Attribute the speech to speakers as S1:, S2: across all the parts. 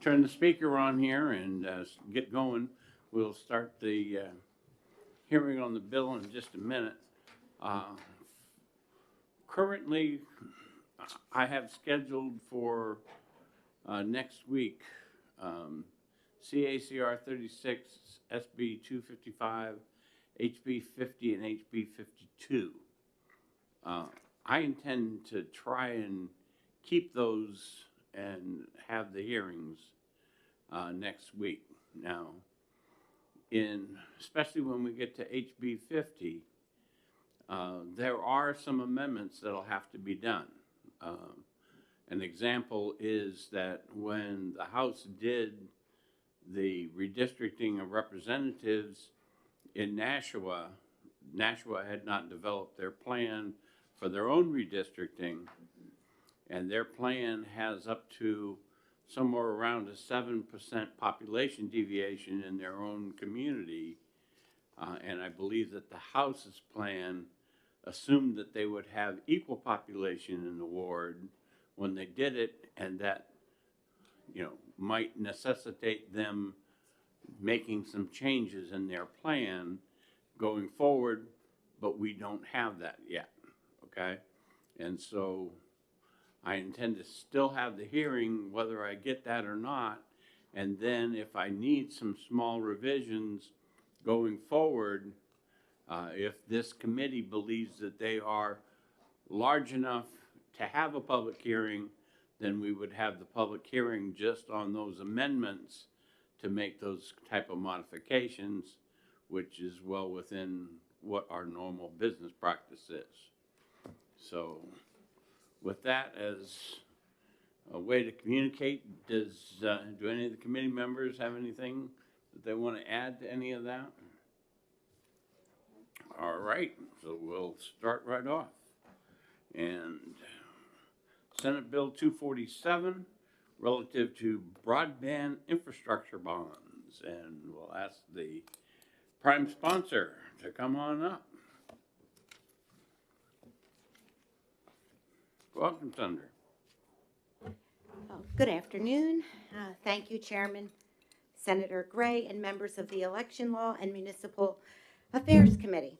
S1: turn the speaker on here and get going. We'll start the hearing on the bill in just a minute. Currently, I have scheduled for next week CACR 36, SB 255, HB 50, and HB 52. I intend to try and keep those and have the hearings next week. Now, especially when we get to HB 50, there are some amendments that'll have to be done. An example is that when the House did the redistricting of representatives in Nashua, Nashua had not developed their plan for their own redistricting, and their plan has up to somewhere around a 7% population deviation in their own community. And I believe that the House's plan assumed that they would have equal population in the ward when they did it, and that, might necessitate them making some changes in their plan going forward, but we don't have that yet, okay? And so I intend to still have the hearing whether I get that or not, and then if I need some small revisions going forward, if this committee believes that they are large enough to have a public hearing, then we would have the public hearing just on those amendments to make those type of modifications, which is well within what our normal business practice is. So with that as a way to communicate, do any of the committee members have anything that they want to add to any of that? All right, so we'll start right off. And Senate Bill 247, relative to broadband infrastructure bonds. And we'll ask the prime sponsor to come on up. Welcome, Thunder.
S2: Good afternoon. Thank you, Chairman Senator Gray and members of the Election Law and Municipal Affairs Committee.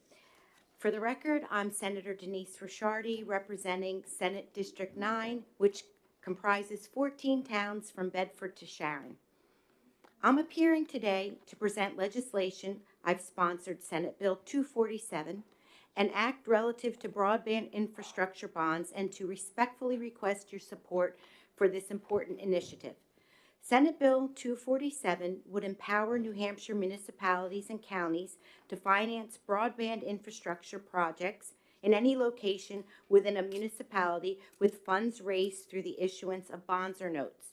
S2: For the record, I'm Senator Denise Ricciardi, representing Senate District 9, which comprises 14 towns from Bedford to Sharon. I'm appearing today to present legislation I've sponsored, Senate Bill 247, an act relative to broadband infrastructure bonds, and to respectfully request your support for this important initiative. Senate Bill 247 would empower New Hampshire municipalities and counties to finance broadband infrastructure projects in any location within a municipality with funds raised through the issuance of bonds or notes.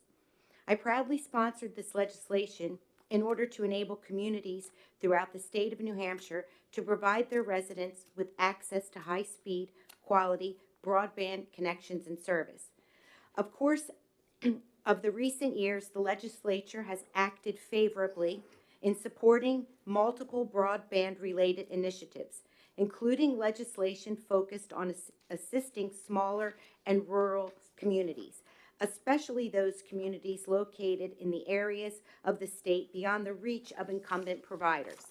S2: I proudly sponsored this legislation in order to enable communities throughout the state of New Hampshire to provide their residents with access to high-speed, quality broadband connections and service. Of course, of the recent years, the legislature has acted favorably in supporting multiple broadband-related initiatives, including legislation focused on assisting smaller and rural communities, especially those communities located in the areas of the state beyond the reach of incumbent providers.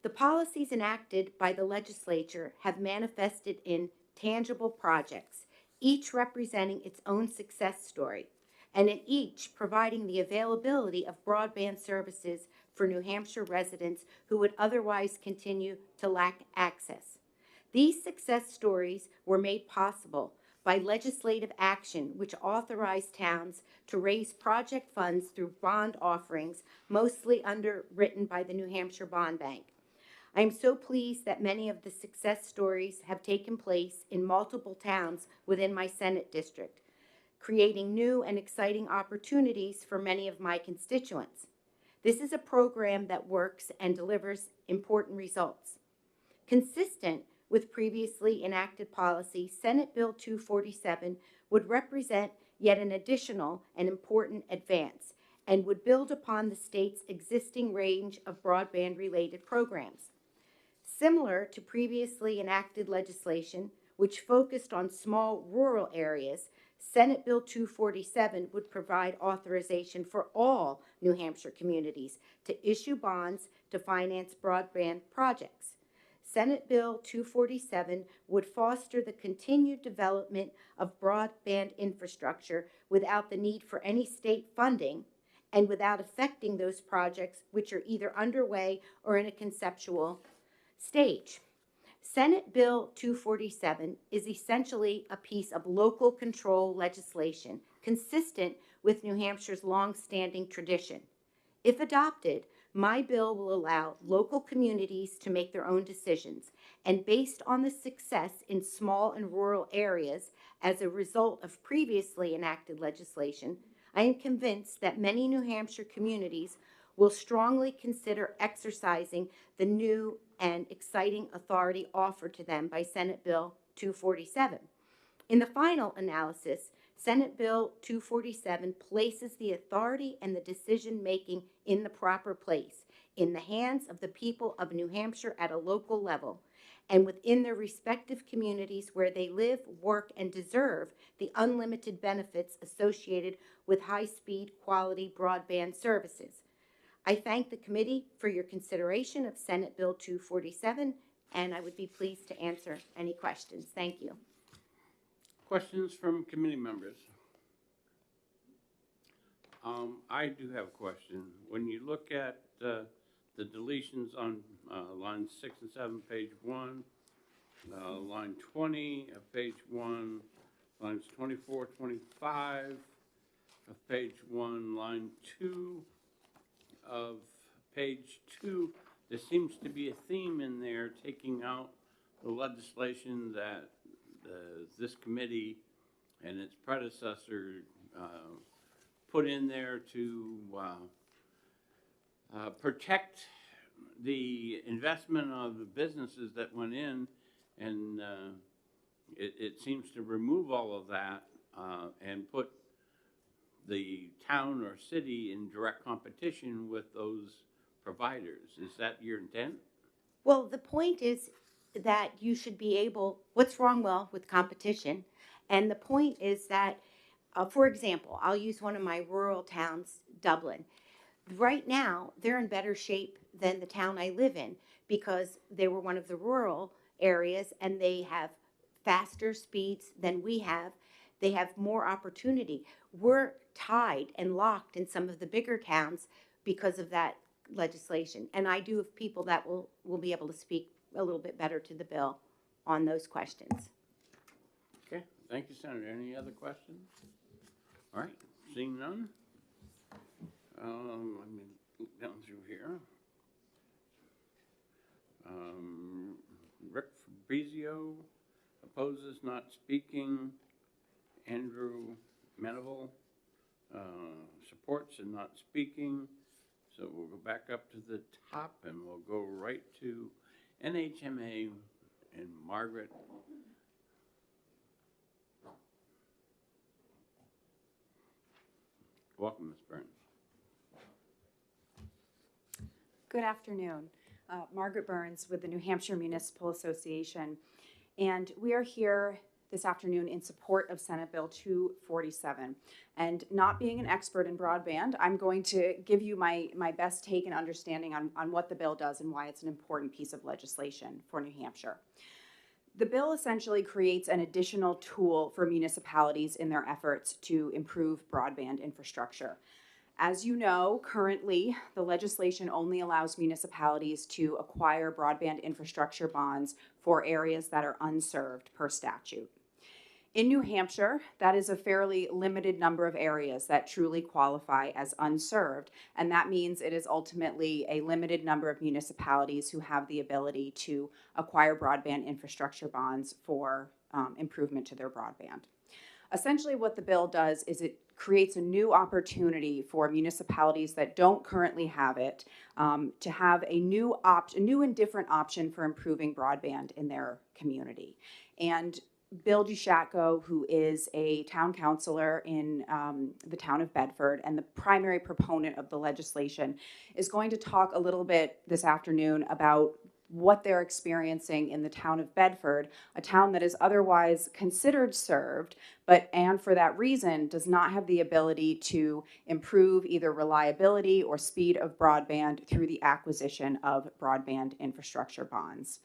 S2: The policies enacted by the legislature have manifested in tangible projects, each representing its own success story, and in each providing the availability of broadband services for New Hampshire residents who would otherwise continue to lack access. These success stories were made possible by legislative action which authorized towns to raise project funds through bond offerings, mostly underwritten by the New Hampshire Bond Bank. I am so pleased that many of the success stories have taken place in multiple towns within my Senate district, creating new and exciting opportunities for many of my constituents. This is a program that works and delivers important results. Consistent with previously enacted policy, Senate Bill 247 would represent yet an additional and important advance and would build upon the state's existing range of broadband-related programs. Similar to previously enacted legislation, which focused on small rural areas, Senate Bill 247 would provide authorization for all New Hampshire communities to issue bonds to finance broadband projects. Senate Bill 247 would foster the continued development of broadband infrastructure without the need for any state funding and without affecting those projects which are either underway or in a conceptual stage. Senate Bill 247 is essentially a piece of local control legislation consistent with New Hampshire's long-standing tradition. If adopted, my bill will allow local communities to make their own decisions, and based on the success in small and rural areas as a result of previously enacted legislation, I am convinced that many New Hampshire communities will strongly consider exercising the new and exciting authority offered to them by Senate Bill 247. In the final analysis, Senate Bill 247 places the authority and the decision-making in the proper place, in the hands of the people of New Hampshire at a local level, and within their respective communities where they live, work, and deserve the unlimited benefits associated with high-speed, quality broadband services. I thank the committee for your consideration of Senate Bill 247, and I would be pleased to answer any questions. Thank you.
S1: Questions from committee members? I do have a question. When you look at the deletions on lines 6 and 7, page 1, line 20 of page 1, lines 24, 25 of page 1, line 2 of page 2, there seems to be a theme in there taking out the legislation that this committee and its predecessor put in there to protect the investment of the businesses that went in, and it seems to remove all of that and put the town or city in direct competition with those providers. Is that your intent?
S2: Well, the point is that you should be able, what's wrong, well, with competition? And the point is that, for example, I'll use one of my rural towns, Dublin. Right now, they're in better shape than the town I live in because they were one of the rural areas and they have faster speeds than we have. They have more opportunity. We're tied and locked in some of the bigger towns because of that legislation. And I do have people that will be able to speak a little bit better to the bill on those questions.
S1: Okay, thank you, Senator. Any other questions? All right, seeing none. Let me look down through here. Rick Fabrizio opposes, not speaking. Andrew Menaville supports and not speaking. So we'll go back up to the top and we'll go right to NHMA and Margaret. Welcome, Ms. Burns.
S3: Good afternoon. Margaret Burns with the New Hampshire Municipal Association, and we are here this afternoon in support of Senate Bill 247. And not being an expert in broadband, I'm going to give you my best take and understanding on what the bill does and why it's an important piece of legislation for New Hampshire. The bill essentially creates an additional tool for municipalities in their efforts to improve broadband infrastructure. As you know, currently, the legislation only allows municipalities to acquire broadband infrastructure bonds for areas that are unserved per statute. In New Hampshire, that is a fairly limited number of areas that truly qualify as unserved, and that means it is ultimately a limited number of municipalities who have the ability to acquire broadband infrastructure bonds for improvement to their broadband. Essentially what the bill does is it creates a new opportunity for municipalities that don't currently have it to have a new and different option for improving broadband in their community. And Bill Duchatko, who is a town councilor in the town of Bedford and the primary proponent of the legislation, is going to talk a little bit this afternoon about what they're experiencing in the town of Bedford, a town that is otherwise considered served, and for that reason does not have the ability to improve either reliability or speed of broadband through the acquisition of broadband infrastructure bonds.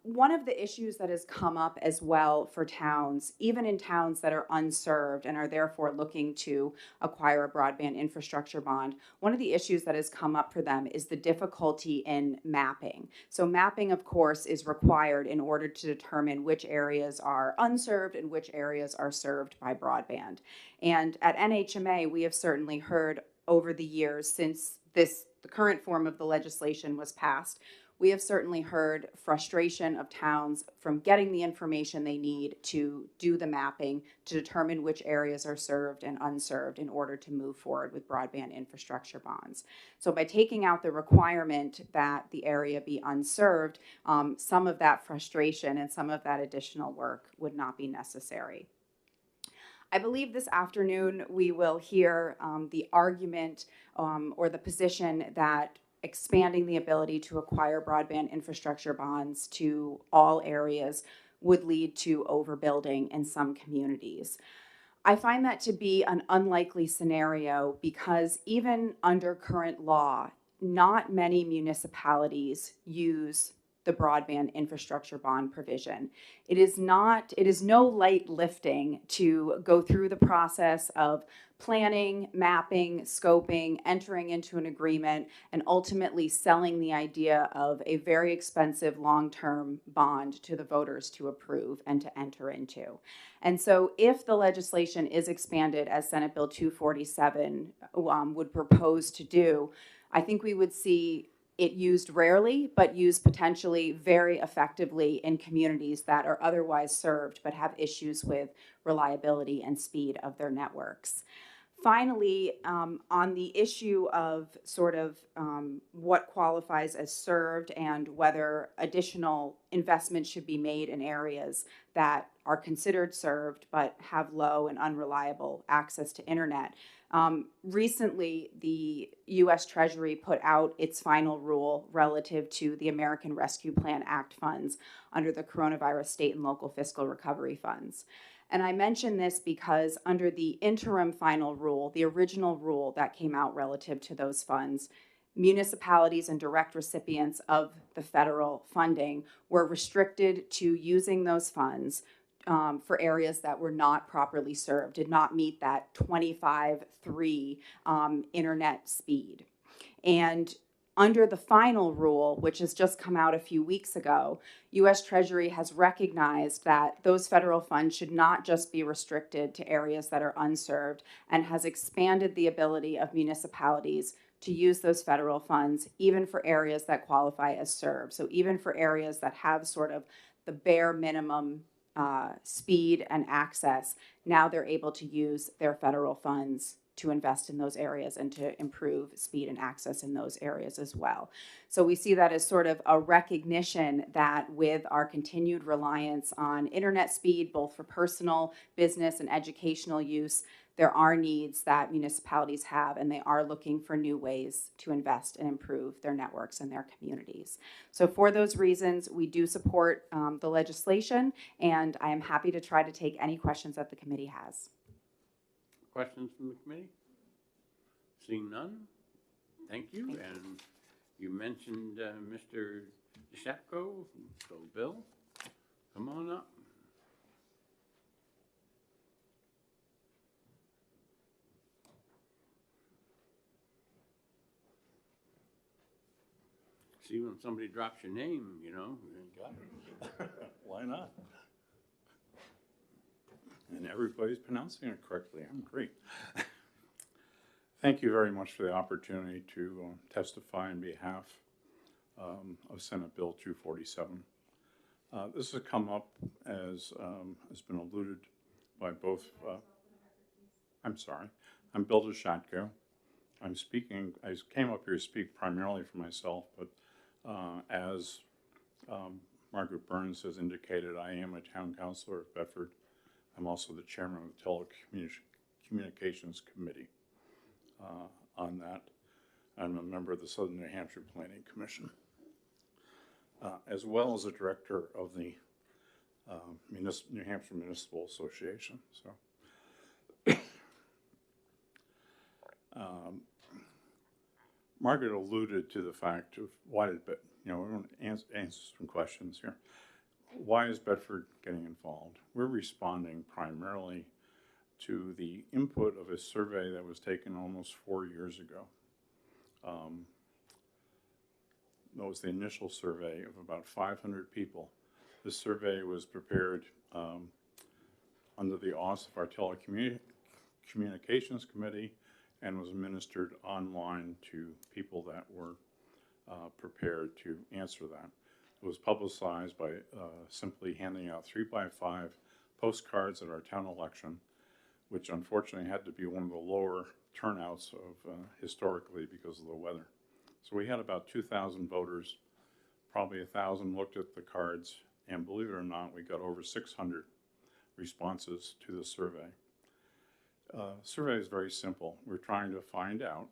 S3: One of the issues that has come up as well for towns, even in towns that are unserved and are therefore looking to acquire a broadband infrastructure bond, one of the issues that has come up for them is the difficulty in mapping. So mapping, of course, is required in order to determine which areas are unserved and which areas are served by broadband. And at NHMA, we have certainly heard over the years since the current form of the legislation was passed, we have certainly heard frustration of towns from getting the information they need to do the mapping to determine which areas are served and unserved in order to move forward with broadband infrastructure bonds. So by taking out the requirement that the area be unserved, some of that frustration and some of that additional work would not be necessary. I believe this afternoon we will hear the argument or the position that expanding the ability to acquire broadband infrastructure bonds to all areas would lead to overbuilding in some communities. I find that to be an unlikely scenario because even under current law, not many municipalities use the broadband infrastructure bond provision. It is no light lifting to go through the process of planning, mapping, scoping, entering into an agreement, and ultimately selling the idea of a very expensive long-term bond to the voters to approve and to enter into. And so if the legislation is expanded as Senate Bill 247 would propose to do, I think we would see it used rarely, but used potentially very effectively in communities that are otherwise served but have issues with reliability and speed of their networks. Finally, on the issue of sort of what qualifies as served and whether additional investment should be made in areas that are considered served but have low and unreliable access to internet. Recently, the U.S. Treasury put out its final rule relative to the American Rescue Plan Act funds under the Coronavirus State and Local Fiscal Recovery Funds. And I mention this because under the interim final rule, the original rule that came out relative to those funds, municipalities and direct recipients of the federal funding were restricted to using those funds for areas that were not properly served, did not meet that 25/3 internet speed. And under the final rule, which has just come out a few weeks ago, U.S. Treasury has recognized that those federal funds should not just be restricted to areas that are unserved and has expanded the ability of municipalities to use those federal funds even for areas that qualify as served. So even for areas that have sort of the bare minimum speed and access, now they're able to use their federal funds to invest in those areas and to improve speed and access in those areas as well. So we see that as sort of a recognition that with our continued reliance on internet speed, both for personal, business, and educational use, there are needs that municipalities have, and they are looking for new ways to invest and improve their networks and their communities. So for those reasons, we do support the legislation, and I am happy to try to take any questions that the committee has.
S1: Questions from the committee? Seeing none, thank you. And you mentioned Mr. DeShapko, so Bill, come on up. See, when somebody drops your name, you know, you got it.
S4: Why not? And everybody's pronouncing it correctly. I'm great. Thank you very much for the opportunity to testify on behalf of Senate Bill 247. This has come up as has been alluded by both. I'm sorry. I'm Bill DeShatko. I'm speaking. I came up here to speak primarily for myself, but as Margaret Burns has indicated, I am a town councilor of Bedford. I'm also the chairman of the Telecommunications Committee on that. I'm a member of the Southern New Hampshire Planning Commission. as well as the director of the New Hampshire Municipal Association. So, Margaret alluded to the fact of why did, we want to answer some questions here. Why is Bedford getting involved? We're responding primarily to the input of a survey that was taken almost 4 years ago. That was the initial survey of about 500 people. This survey was prepared under the auspices of our telecommunications committee and was administered online to people that were prepared to answer that. It was publicized by simply handing out 3x5 postcards at our town election, which unfortunately had to be one of the lower turnouts of historically because of the weather. So we had about 2,000 voters, probably 1,000 looked at the cards, and believe it or not, we got over 600 responses to the survey. Survey is very simple. We're trying to find out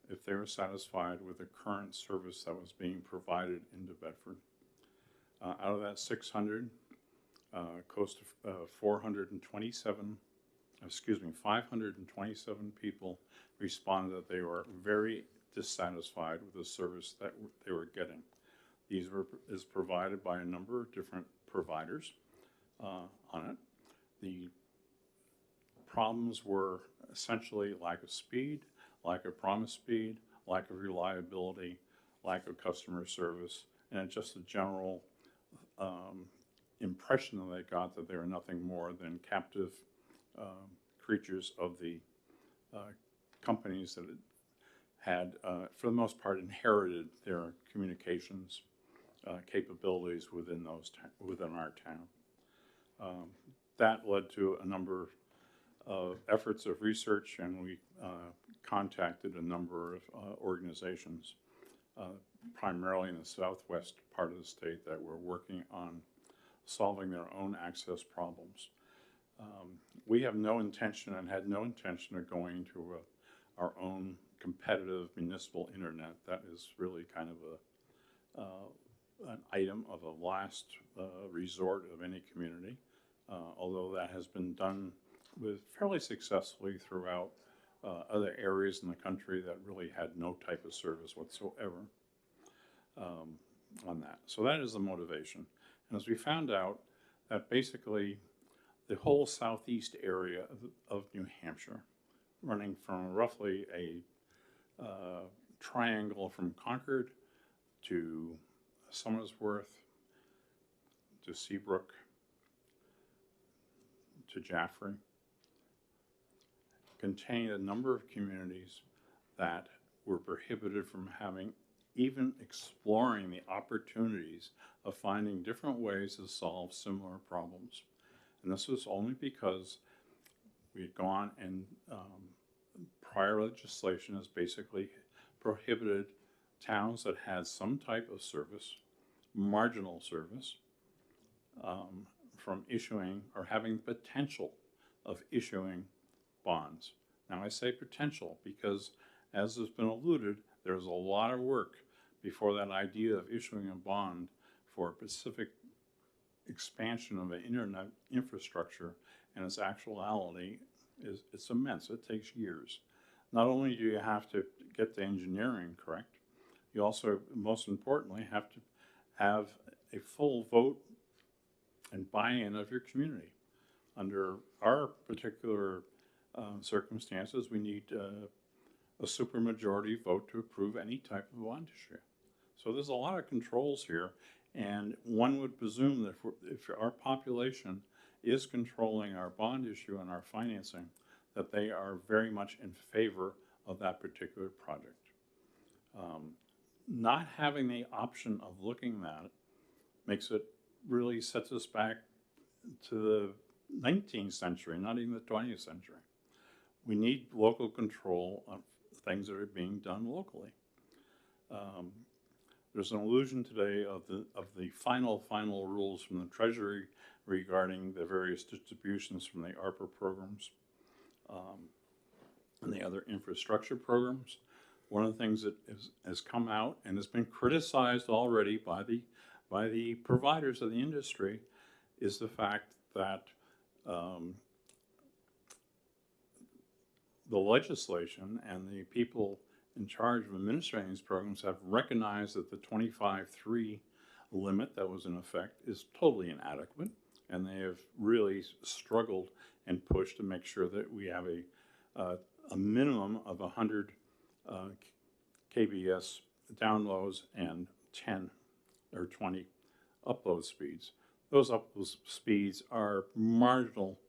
S4: if they were satisfied with the current service that was being provided into Bedford. Out of that 600, close to 527 people responded that they were very dissatisfied with the service that they were getting. Is provided by a number of different providers on it. The problems were essentially lack of speed, lack of promised speed, lack of reliability, lack of customer service, and just a general impression that they got that they were nothing more than captive creatures of the companies that had, for the most part, inherited their communications capabilities within our town. That led to a number of efforts of research, and we contacted a number of organizations, primarily in the southwest part of the state, that were working on solving their own access problems. We have no intention and had no intention of going to our own competitive municipal internet. That is really kind of an item of a last resort of any community, although that has been done fairly successfully throughout other areas in the country that really had no type of service whatsoever on that. So that is the motivation. And as we found out, that basically the whole southeast area of New Hampshire, running from roughly a triangle from Concord to Somersworth to Seabrook to Jaffrey, contained a number of communities that were prohibited from even exploring the opportunities of finding different ways to solve similar problems. And this was only because we had gone and prior legislation has basically prohibited towns that had some type of service, marginal service, from issuing or having potential of issuing bonds. Now I say potential because, as has been alluded, there's a lot of work before that idea of issuing a bond for a specific expansion of an internet infrastructure and its actuality it's immense. It takes years. Not only do you have to get the engineering correct, you also, most importantly, have to have a full vote and buy-in of your community. Under our particular circumstances, we need a supermajority vote to approve any type of bond issue. So there's a lot of controls here, and one would presume that if our population is controlling our bond issue and our financing, that they are very much in favor of that particular project. Not having the option of looking at it really sets us back to the 19th century, not even the 20th century. We need local control of things that are being done locally. There's an allusion today of the final rules from the Treasury regarding the various distributions from the ARPA programs and the other infrastructure programs. one of the things that has come out and has been criticized already by the providers of the industry is the fact that the legislation and the people in charge of administrating these programs have recognized that the 25.3 limit that was in effect is totally inadequate, and they have really struggled and pushed to make sure that we have a minimum of 100 kbs downloads and 10 or 20 upload speeds. Those upload speeds are marginal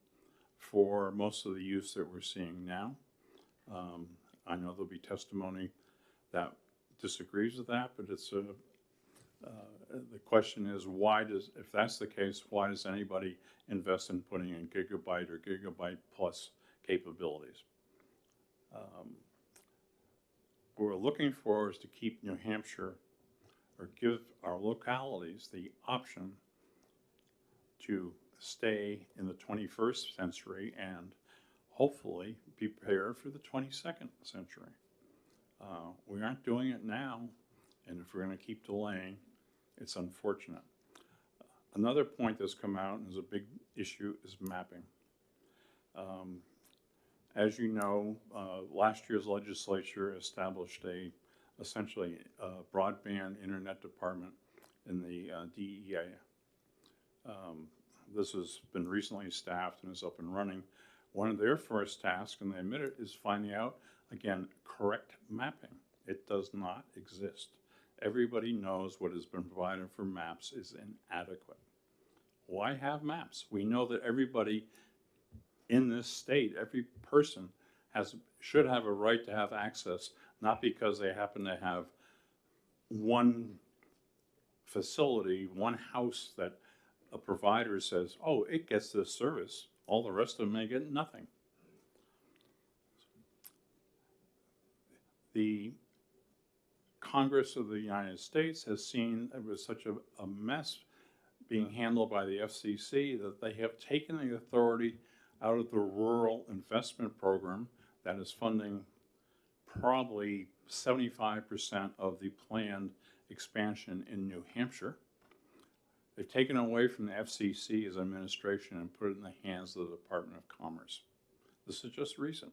S4: for most of the use that we're seeing now. I know there'll be testimony that disagrees with that, but it's the question is, if that's the case, why does anybody invest in putting in gigabyte or gigabyte plus capabilities? What we're looking for is to keep New Hampshire, or give our localities the option to stay in the 21st century and hopefully be prepared for the 22nd century. We aren't doing it now, and if we're going to keep delaying, it's unfortunate. Another point that's come out and is a big issue is mapping. As you know, last year's legislature established essentially a broadband internet department in the DEA. This has been recently staffed and is up and running. One of their first tasks, and they admit it, is finding out, again, correct mapping. It does not exist. Everybody knows what has been provided for maps is inadequate. Why have maps? We know that everybody in this state, every person should have a right to have access, not because they happen to have one facility, one house that a provider says, oh, it gets this service. All the rest of them may get nothing. The Congress of the United States has seen it was such a mess being handled by the FCC that they have taken the authority out of the Rural Investment Program that is funding probably 75% of the planned expansion in New Hampshire. They've taken away from the FCC's administration and put it in the hands of the Department of Commerce. This is just recent.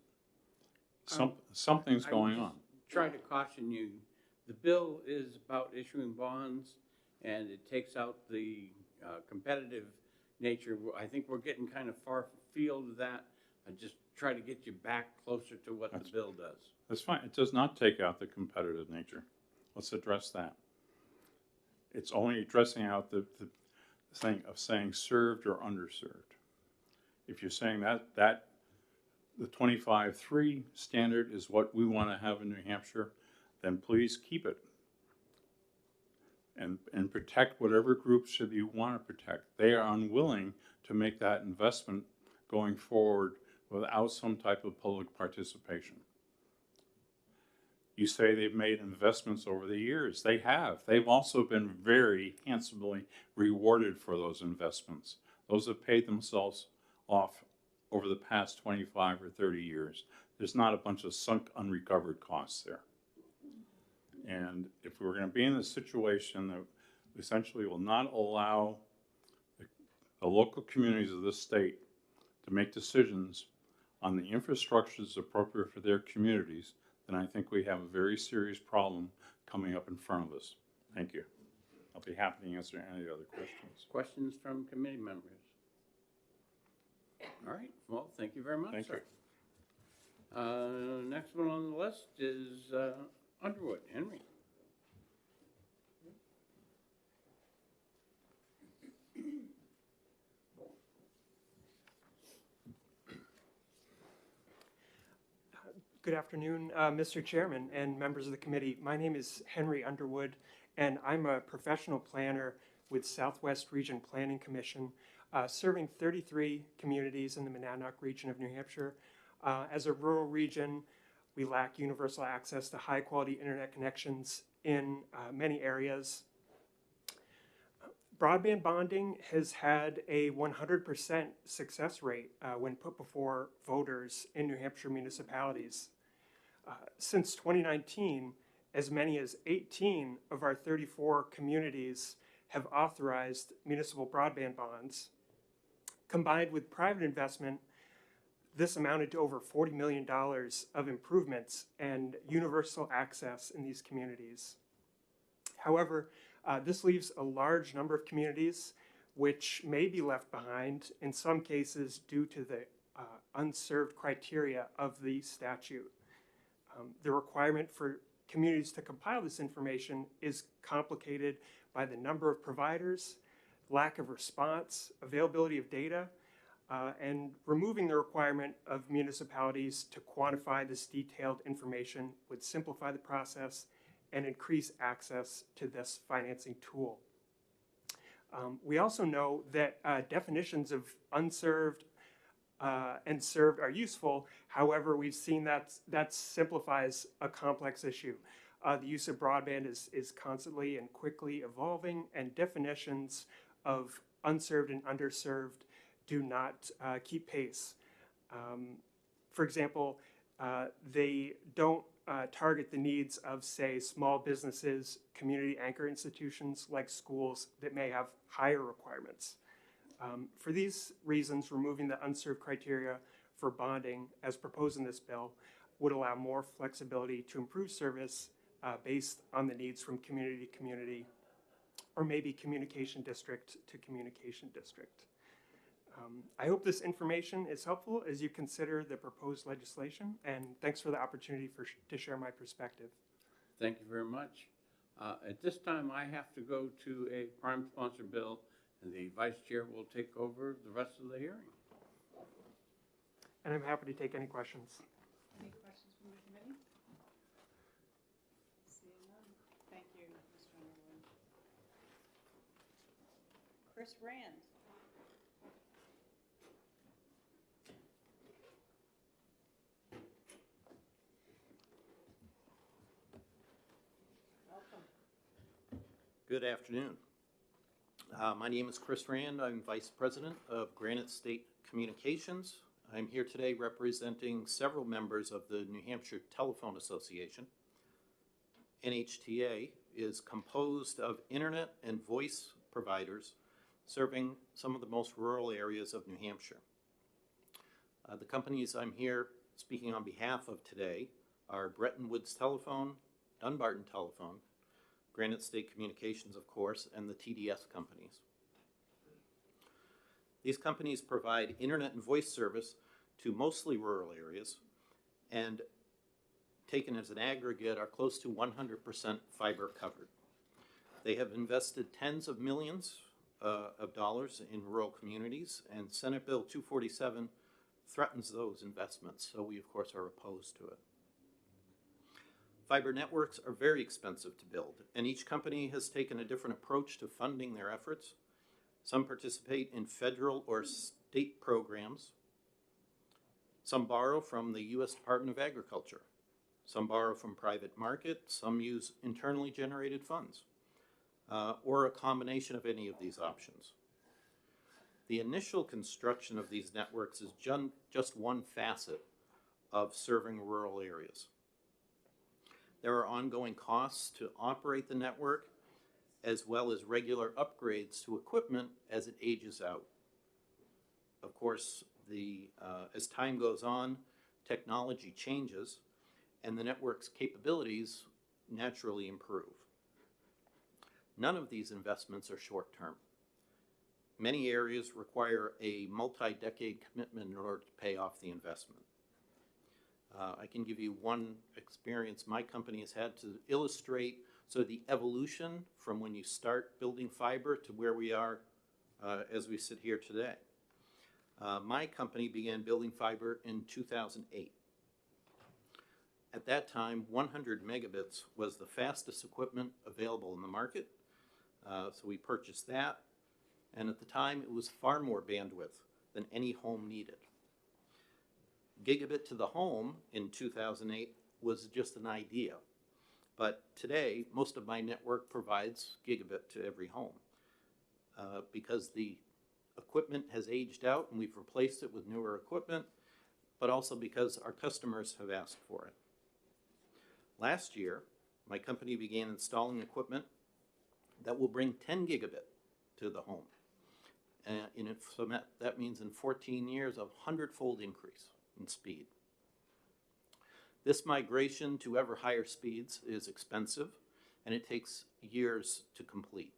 S4: Something's going on.
S1: Try to caution you. The bill is about issuing bonds, and it takes out the competitive nature. I think we're getting kind of far afield of that. I just try to get you back closer to what the bill does.
S4: That's fine. It does not take out the competitive nature. Let's address that. It's only addressing out the thing of saying served or underserved. If you're saying that the 25.3 standard is what we want to have in New Hampshire, then please keep it. And protect whatever groups that you want to protect. They are unwilling to make that investment going forward without some type of public participation. You say they've made investments over the years. They have. They've also been very handsomely rewarded for those investments. Those have paid themselves off over the past 25 or 30 years. There's not a bunch of sunk, unrecovered costs there. And if we're going to be in a situation that essentially will not allow the local communities of this state to make decisions on the infrastructure that's appropriate for their communities, then I think we have a very serious problem coming up in front of us. Thank you. I'll be happy to answer any other questions.
S1: Questions from committee members? All right. Well, thank you very much,
S4: Thank
S1: sir. Next one on the list is Underwood. Henry.
S5: Good afternoon, Mr. Chairman and members of the committee. My name is Henry Underwood, and I'm a professional planner with Southwest Region Planning Commission, serving 33 communities in the Monadnock region of New Hampshire. As a rural region, we lack universal access to high-quality internet connections in many areas. Broadband bonding has had a 100% success rate when put before voters in New Hampshire municipalities. Since 2019, as many as 18 of our 34 communities have authorized municipal broadband bonds. Combined with private investment, this amounted to over $40 million of improvements and universal access in these communities. However, this leaves a large number of communities which may be left behind, in some cases due to the unserved criteria of the statute. The requirement for communities to compile this information is complicated by the number of providers, lack of response, availability of data, and removing the requirement of municipalities to quantify this detailed information would simplify the process and increase access to this financing tool. We also know that definitions of unserved and served are useful. However, we've seen that simplifies a complex issue. The use of broadband is constantly and quickly evolving, and definitions of unserved and underserved do not keep pace. For example, they don't target the needs of, say, small businesses, community anchor institutions like schools that may have higher requirements. For these reasons, removing the unserved criteria for bonding as proposed in this bill would allow more flexibility to improve service based on the needs from community to community, or maybe communication district to communication district. I hope this information is helpful as you consider the proposed legislation, and thanks for the opportunity to share my perspective.
S1: Thank you very much. At this time, I have to go to a prime sponsor bill, and the vice chair will take over the rest of the hearing.
S5: And I'm happy to take any questions.
S6: Any questions from the committee? Seeing none. Thank you, Mr. Underwood. Chris Rand. Welcome.
S7: Good afternoon. My name is Chris Rand. I'm Vice President of Granite State Communications. I'm here today representing several members of the New Hampshire Telephone Association. NHTA is composed of internet and voice providers serving some of the most rural areas of New Hampshire. The companies I'm here speaking on behalf of today are Bretton Woods Telephone, Dunbarton Telephone, Granite State Communications, of course, and the TDS companies. These companies provide internet and voice service to mostly rural areas, and taken as an aggregate are close to 100% fiber covered. They have invested tens of millions of dollars in rural communities, and Senate Bill 247 threatens those investments, so we of course are opposed to it. Fiber networks are very expensive to build, and each company has taken a different approach to funding their efforts. Some participate in federal or state programs. Some borrow from the U.S. Department of Agriculture. Some borrow from private market. Some use internally generated funds, or a combination of any of these options. The initial construction of these networks is just one facet of serving rural areas. There are ongoing costs to operate the network, as well as regular upgrades to equipment as it ages out. Of course, as time goes on, technology changes, and the network's capabilities naturally improve. None of these investments are short-term. Many areas require a multi-decade commitment in order to pay off the investment. I can give you one experience my company has had to illustrate the evolution from when you start building fiber to where we are as we sit here today. My company began building fiber in 2008. At that time, 100 megabits was the fastest equipment available in the market, so we purchased that, and at the time it was far more bandwidth than any home needed. Gigabit to the home in 2008 was just an idea, but today most of my network provides gigabit to every home because the equipment has aged out and we've replaced it with newer equipment, but also because our customers have asked for it. Last year, my company began installing equipment that will bring 10 gigabit to the home. So that means in 14 years, a 100-fold increase in speed. This migration to ever higher speeds is expensive, and it takes years to complete.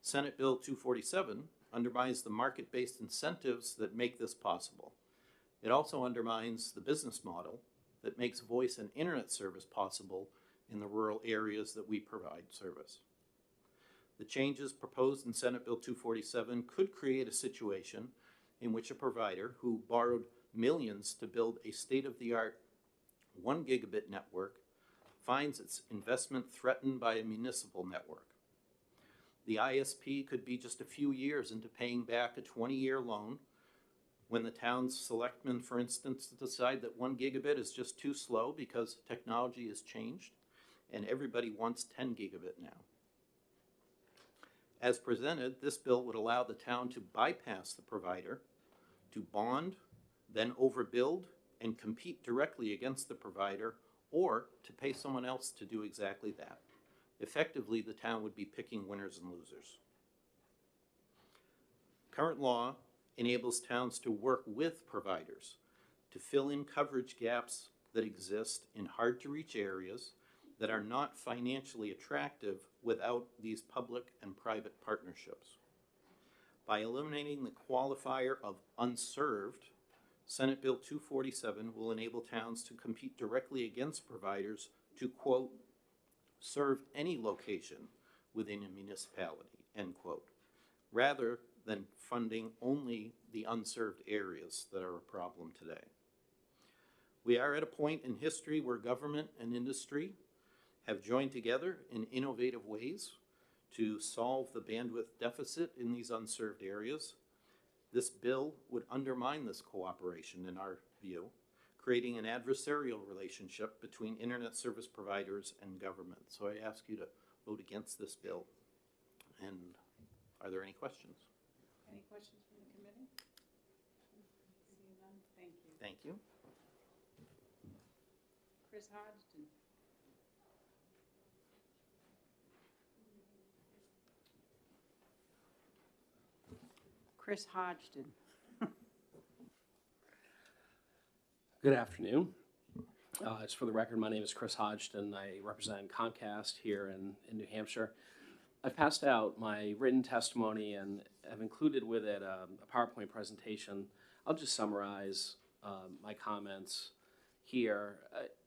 S7: Senate Bill 247 undermines the market-based incentives that make this possible. It also undermines the business model that makes voice and internet service possible in the rural areas that we provide service. The changes proposed in Senate Bill 247 could create a situation in which a provider who borrowed millions to build a state-of-the-art 1 gigabit network finds its investment threatened by a municipal network. The ISP could be just a few years into paying back a 20-year loan when the town's selectmen, for instance, decide that 1 gigabit is just too slow because technology has changed and everybody wants 10 gigabit now. As presented, this bill would allow the town to bypass the provider, to bond, then overbuild, and compete directly against the provider, or to pay someone else to do exactly that. Effectively, the town would be picking winners and losers. Current law enables towns to work with providers to fill in coverage gaps that exist in hard-to-reach areas that are not financially attractive without these public and private partnerships. By eliminating the qualifier of unserved, Senate Bill 247 will enable towns to compete directly against providers to, quote, serve any location within a municipality, end quote, rather than funding only the unserved areas that are a problem today. We are at a point in history where government and industry have joined together in innovative ways to solve the bandwidth deficit in these unserved areas. This bill would undermine this cooperation, in our view, creating an adversarial relationship between internet service providers and government. So I ask you to vote against this bill. And are there any questions?
S6: Any questions from the committee? Seeing none, thank you.
S7: Thank you.
S6: Chris Hodgson. Chris Hodgson.
S8: Good afternoon. Just for the record, my name is Chris Hodgson. I represent Comcast here in New Hampshire. I've passed out my written testimony and have included with it a PowerPoint presentation. I'll just summarize my comments here.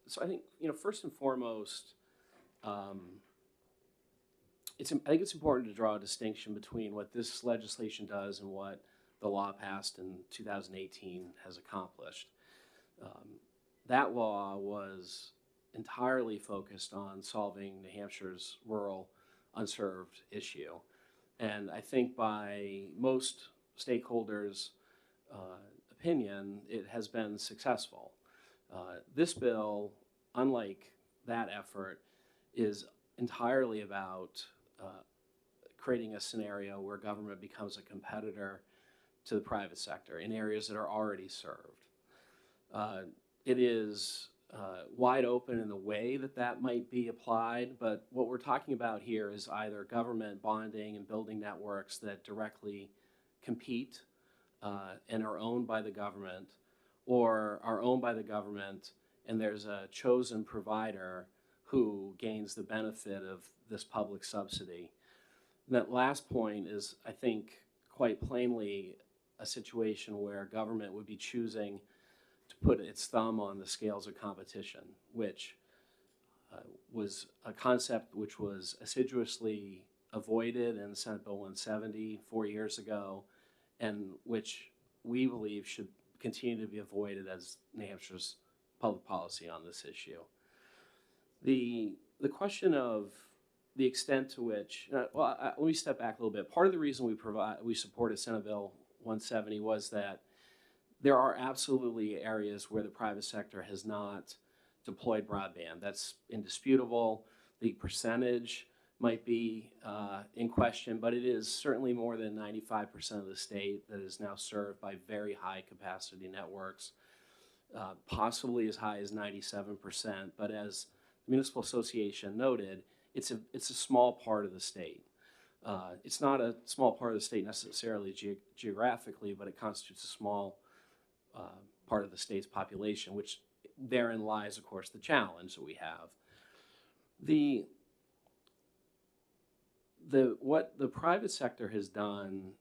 S8: So I think, first and foremost, I think it's important to draw a distinction between what this legislation does and what the law passed in 2018 has accomplished. That law was entirely focused on solving New Hampshire's rural unserved issue. And I think by most stakeholders' opinion, it has been successful. This bill, unlike that effort, is entirely about creating a scenario where government becomes a competitor to the private sector in areas that are already served. It is wide open in the way that might be applied, but what we're talking about here is either government bonding and building networks that directly compete and are owned by the government, or are owned by the government and there's a chosen provider who gains the benefit of this public subsidy. That last point is, I think, quite plainly a situation where government would be choosing to put its thumb on the scales of competition, which was a concept which was assiduously avoided in Senate Bill 170 4 years ago, and which we believe should continue to be avoided as New Hampshire's public policy on this issue. The question of the extent to which, let me step back a little bit. Part of the reason we supported Senate Bill 170 was that there are absolutely areas where the private sector has not deployed broadband. That's indisputable. The percentage might be in question, but it is certainly more than 95% of the state that is now served by very high capacity networks, possibly as high as 97%. But as the Municipal Association noted, it's a small part of the state. It's not a small part of the state necessarily geographically, but it constitutes a small part of the state's population, which therein lies, of course, the challenge that we have. What the private sector has done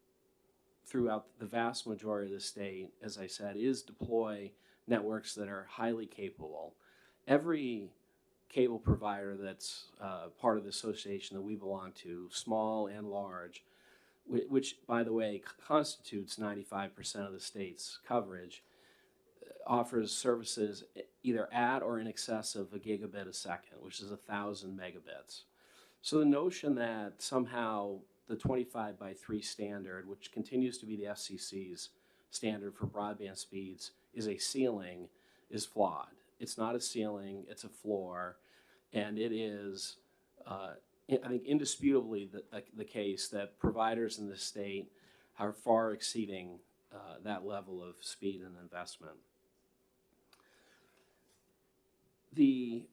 S8: throughout the vast majority of the state, as I said, is deploy networks that are highly capable. Every cable provider that's part of the association that we belong to, small and large, which, by the way, constitutes 95% of the state's coverage, offers services either at or in excess of a gigabit a second, which is 1,000 megabits. So the notion that somehow the 25 by 3 standard, which continues to be the FCC's standard for broadband speeds, is a ceiling, is flawed. It's not a ceiling, it's a floor, and it is, I think, indisputably the case that providers in the state are far exceeding that level of speed and investment. The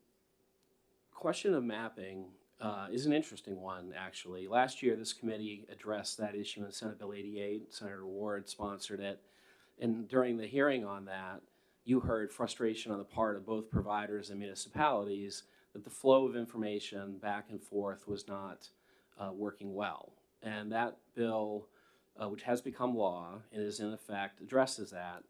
S8: question of mapping is an interesting one, actually. Last year, this committee addressed that issue in Senate Bill 88. Senator Ward sponsored it. And during the hearing on that, you heard frustration on the part of both providers and municipalities that the flow of information back and forth was not working well. And that bill, which has become law and is in effect, addresses that.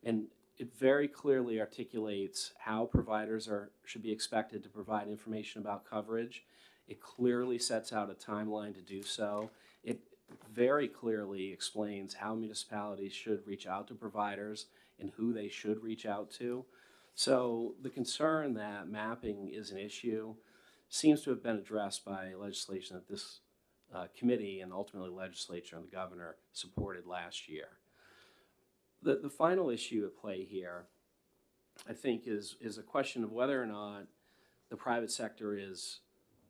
S8: And it very clearly articulates how providers should be expected to provide information about coverage. It clearly sets out a timeline to do so. It very clearly explains how municipalities should reach out to providers and who they should reach out to. So the concern that mapping is an issue seems to have been addressed by legislation that this committee and ultimately legislature and the governor supported last year. The final issue at play here, I think, is a question of whether or not the private sector is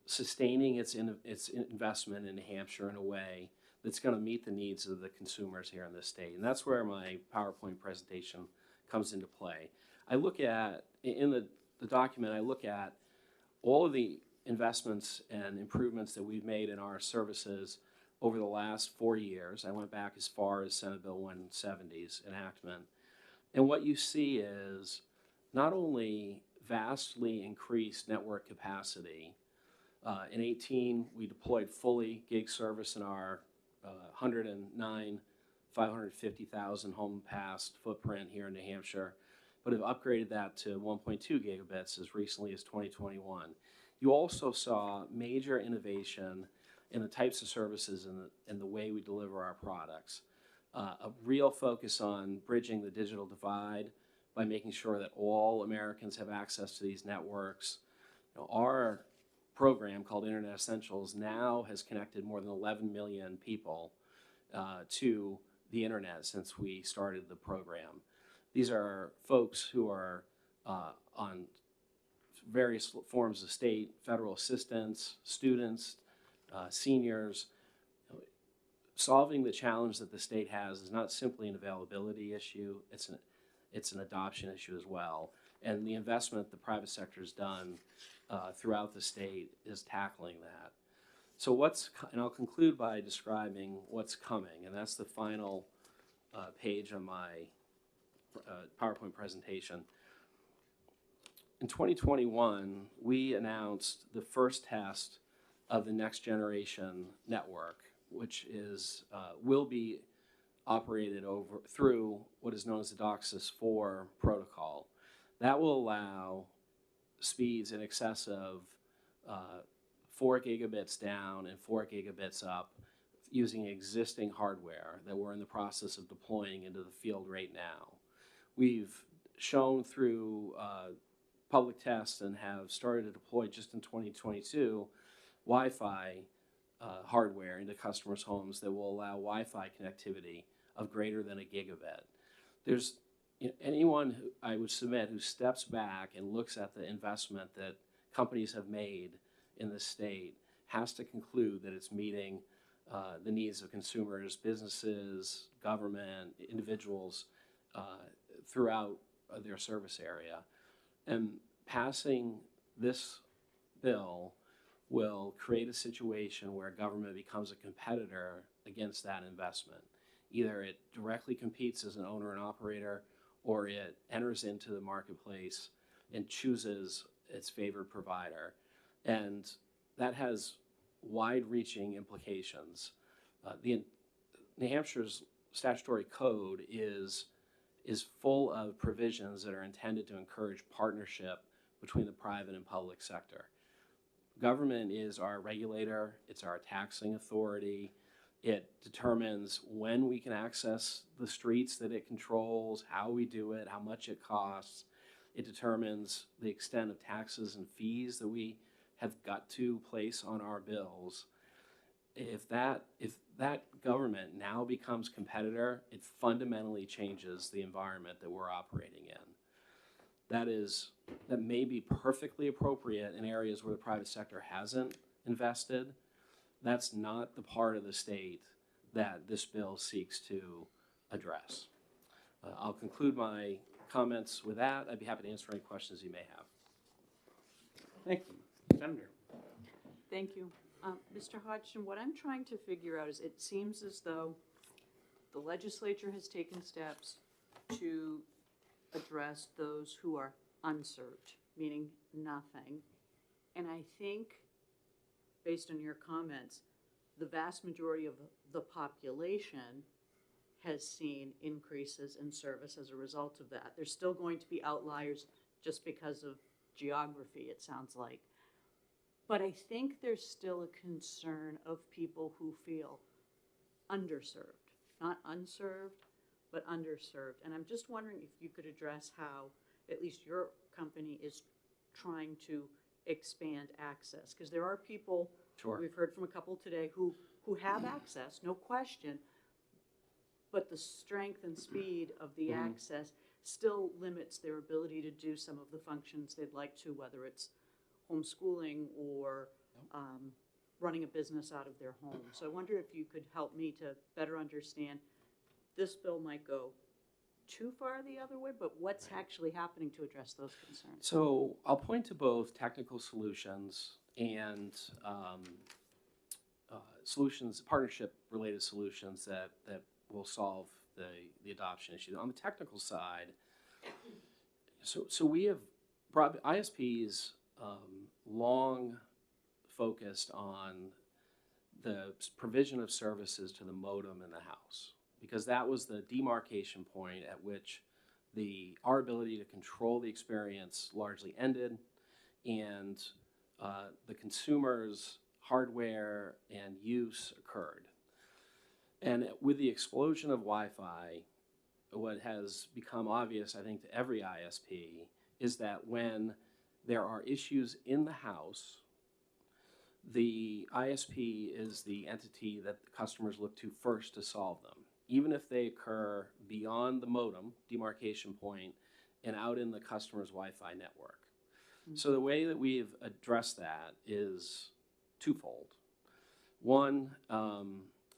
S8: sustaining its investment in New Hampshire in a way that's going to meet the needs of the consumers here in this state. And that's where my PowerPoint presentation comes into play. I look at, in the document, I look at all of the investments and improvements that we've made in our services over the last 4 years. I went back as far as Senate Bill 170's enactment. And what you see is not only vastly increased network capacity. In 18, we deployed fully gig service in our 109, 550,000 home passed footprint here in New Hampshire, but have upgraded that to 1.2 gigabits as recently as 2021. You also saw major innovation in the types of services and the way we deliver our products. A real focus on bridging the digital divide by making sure that all Americans have access to these networks. Our program called Internet Essentials now has connected more than 11 million people to the internet since we started the program. These are folks who are on various forms of state, federal assistance, students, seniors. Solving the challenge that the state has is not simply an availability issue, it's an adoption issue as well. And the investment the private sector has done throughout the state is tackling that. So and I'll conclude by describing what's coming, and that's the final page on my PowerPoint presentation. In 2021, we announced the first test of the next generation network, which will be operated through what is known as the DOCSIS 4 protocol. That will allow speeds in excess of 4 gigabits down and 4 gigabits up using existing hardware that we're in the process of deploying into the field right now. We've shown through public tests and have started to deploy just in 2022 Wi-Fi hardware into customers' homes that will allow Wi-Fi connectivity of greater than a gigabit. There's anyone who I would submit who steps back and looks at the investment that companies have made in the state has to conclude that it's meeting the needs of consumers, businesses, government, individuals throughout their service area. And passing this bill will create a situation where government becomes a competitor against that investment. Either it directly competes as an owner and operator, or it enters into the marketplace and chooses its favored provider. And that has wide-reaching implications. New Hampshire's statutory code is full of provisions that are intended to encourage partnership between the private and public sector. Government is our regulator, it's our taxing authority. It determines when we can access the streets that it controls, how we do it, how much it costs. It determines the extent of taxes and fees that we have got to place on our bills. If that government now becomes competitor, it fundamentally changes the environment that we're operating in. That may be perfectly appropriate in areas where the private sector hasn't invested. That's not the part of the state that this bill seeks to address. I'll conclude my comments with that. I'd be happy to answer any questions you may have.
S1: Thank you. Senator.
S6: Thank you. Mr. Hodgson, what I'm trying to figure out is it seems as though the legislature has taken steps to address those who are unserved, meaning nothing. And I think, based on your comments, the vast majority of the population has seen increases in service as a result of that. There's still going to be outliers just because of geography, it sounds like. But I think there's still a concern of people who feel underserved, not unserved, but underserved. And I'm just wondering if you could address how at least your company is trying to expand access. Because there are people,
S8: Sure.
S6: we've heard from a couple today, who have access, no question, but the strength and speed of the access still limits their ability to do some of the functions they'd like to, whether it's homeschooling or running a business out of their home. So I wonder if you could help me to better understand. This bill might go too far the other way, but what's actually happening to address those concerns?
S8: So I'll point to both technical solutions and partnership-related solutions that will solve the adoption issue. On the technical side, so we have ISPs long focused on the provision of services to the modem in the house, because that was the demarcation point at which our ability to control the experience largely ended, and the consumer's hardware and use occurred. And with the explosion of Wi-Fi, what has become obvious, I think, to every ISP is that when there are issues in the house, the ISP is the entity that the customers look to first to solve them, even if they occur beyond the modem demarcation point and out in the customer's Wi-Fi network. So the way that we've addressed that is twofold. One,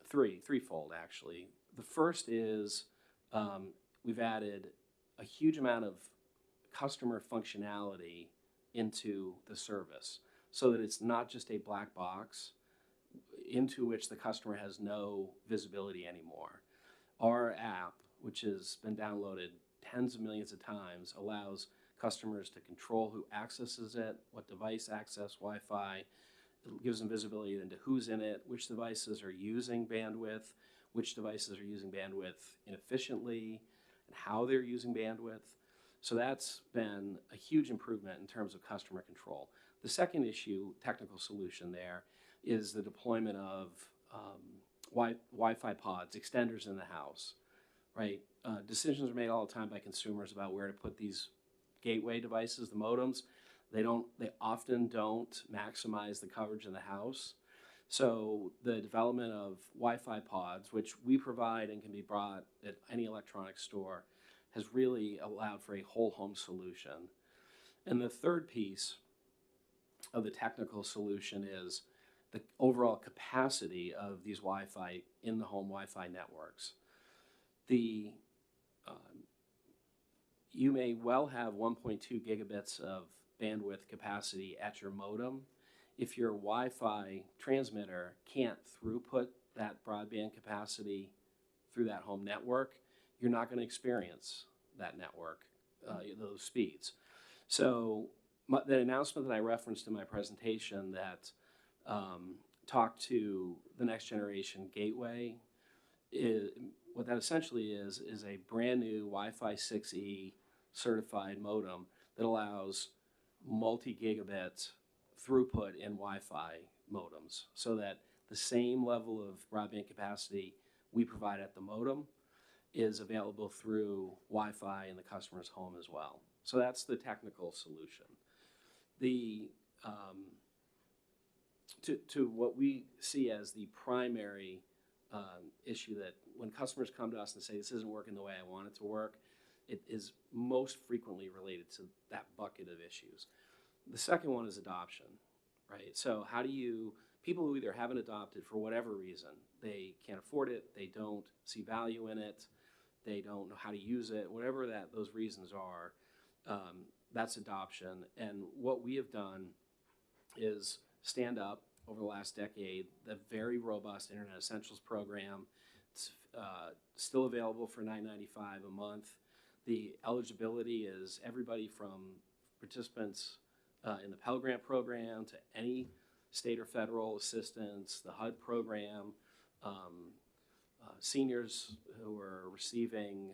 S8: threefold actually. The first is we've added a huge amount of customer functionality into the service so that it's not just a black box into which the customer has no visibility anymore. Our app, which has been downloaded tens of millions of times, allows customers to control who accesses it, what device access Wi-Fi. It gives them visibility into who's in it, which devices are using bandwidth, which devices are using bandwidth inefficiently, and how they're using bandwidth. So that's been a huge improvement in terms of customer control. The second issue, technical solution there, is the deployment of Wi-Fi pods, extenders in the house, right? Decisions are made all the time by consumers about where to put these gateway devices, the modems. They often don't maximize the coverage in the house. So the development of Wi-Fi pods, which we provide and can be bought at any electronics store, has really allowed for a whole home solution. And the third piece of the technical solution is the overall capacity of these Wi-Fi in the home Wi-Fi networks. You may well have 1.2 gigabits of bandwidth capacity at your modem, if your Wi-Fi transmitter can't throughput that broadband capacity through that home network, you're not going to experience that network, those speeds. So the announcement that I referenced in my presentation that talked to the next generation gateway, what that essentially is a brand new Wi-Fi 6E certified modem that allows multi-gigabit throughput in Wi-Fi modems, so that the same level of broadband capacity we provide at the modem is available through Wi-Fi in the customer's home as well. So that's the technical solution. The to what we see as the primary issue, that when customers come to us and say this isn't working the way I want it to work, it is most frequently related to that bucket of issues. The second one is adoption, right? So how do you, people who either haven't adopted for whatever reason, they can't afford it, they don't see value in it, they don't know how to use it, whatever those reasons are, that's adoption. And what we have done is stand up over the last decade the very robust Internet Essentials program. It's still available for $9.95 a month. The eligibility is everybody from participants in the Pell Grant program to any state or federal assistance, the HUD program, seniors who are receiving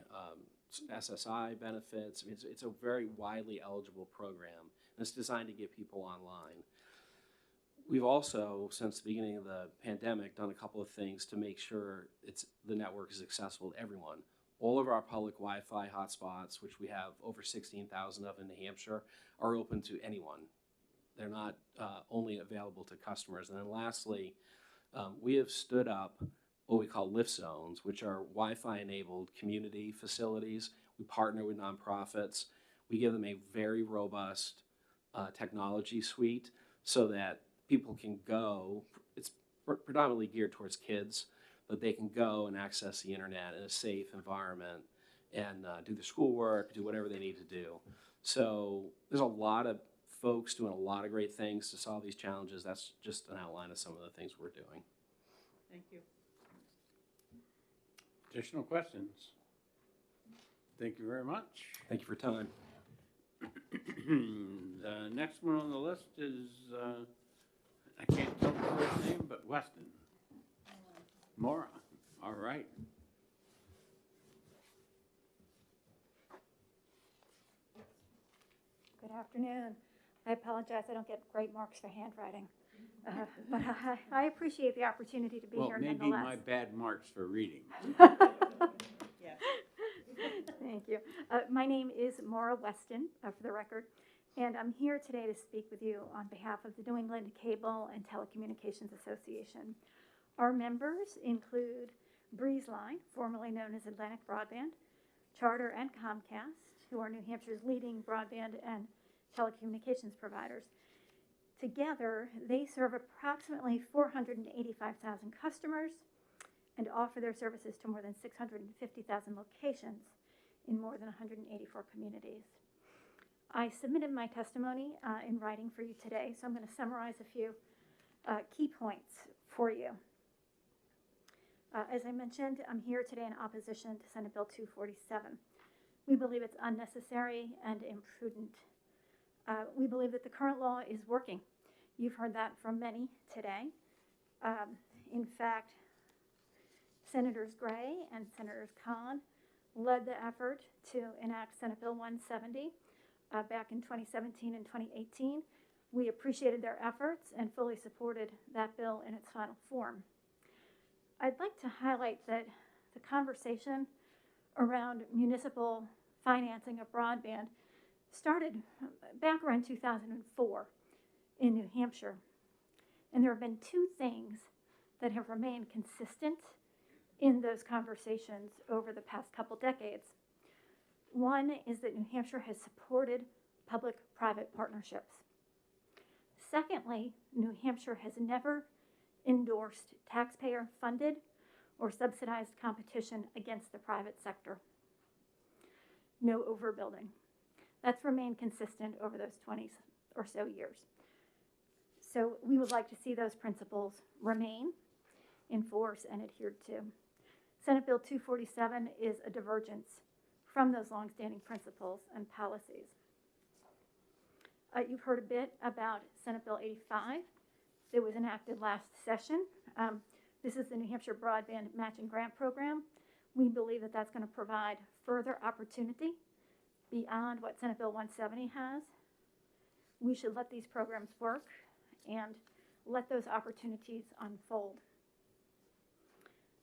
S8: SSI benefits. I mean, it's a very widely eligible program, and it's designed to get people online. We've also, since the beginning of the pandemic, done a couple of things to make sure the network is accessible to everyone. All of our public Wi-Fi hotspots, which we have over 16,000 of in New Hampshire, are open to anyone. They're not only available to customers. And then lastly, we have stood up what we call lift zones, which are Wi-Fi enabled community facilities. We partner with nonprofits. We give them a very robust technology suite so that people can go. It's predominantly geared towards kids, but they can go and access the internet in a safe environment and do their schoolwork, do whatever they need to do. So there's a lot of folks doing a lot of great things to solve these challenges. That's just an outline of some of the things we're doing.
S6: Thank you.
S1: Additional questions? Thank you very much.
S8: Thank you for your time.
S1: The next one on the list is, I can't tell the first name, but Weston. Mora. All right.
S9: Good afternoon. I apologize, I don't get great marks for handwriting. But I appreciate the opportunity to be
S1: Well,
S9: here
S1: maybe
S9: nonetheless.
S1: my bad marks for reading.
S6: Yes.
S9: Thank you. My name is Maura Weston, for the record, and I'm here today to speak with you on behalf of the New England Cable and Telecommunications Association. Our members include BreezeLine, formerly known as Atlantic Broadband, Charter, and Comcast, who are New Hampshire's leading broadband and telecommunications providers. Together, they serve approximately 485,000 customers and offer their services to more than 650,000 locations in more than 184 communities. I submitted my testimony in writing for you today, so I'm going to summarize a few key points for you. As I mentioned, I'm here today in opposition to Senate Bill 247. We believe it's unnecessary and imprudent. We believe that the current law is working. You've heard that from many today. In fact, Senators Gray and Senators Khan led the effort to enact Senate Bill 170 back in 2017 and 2018. We appreciated their efforts and fully supported that bill in its final form. I'd like to highlight that the conversation around municipal financing of broadband started back around 2004 in New Hampshire. And there have been two things that have remained consistent in those conversations over the past couple decades. One is that New Hampshire has supported public-private partnerships. Secondly, New Hampshire has never endorsed taxpayer-funded or subsidized competition against the private sector. No overbuilding. That's remained consistent over those 20 or so years. So we would like to see those principles remain in force and adhered to. Senate Bill 247 is a divergence from those longstanding principles and policies. You've heard a bit about Senate Bill 85 that was enacted last session. This is the New Hampshire Broadband Matching Grant Program. We believe that that's going to provide further opportunity beyond what Senate Bill 170 has. We should let these programs work and let those opportunities unfold.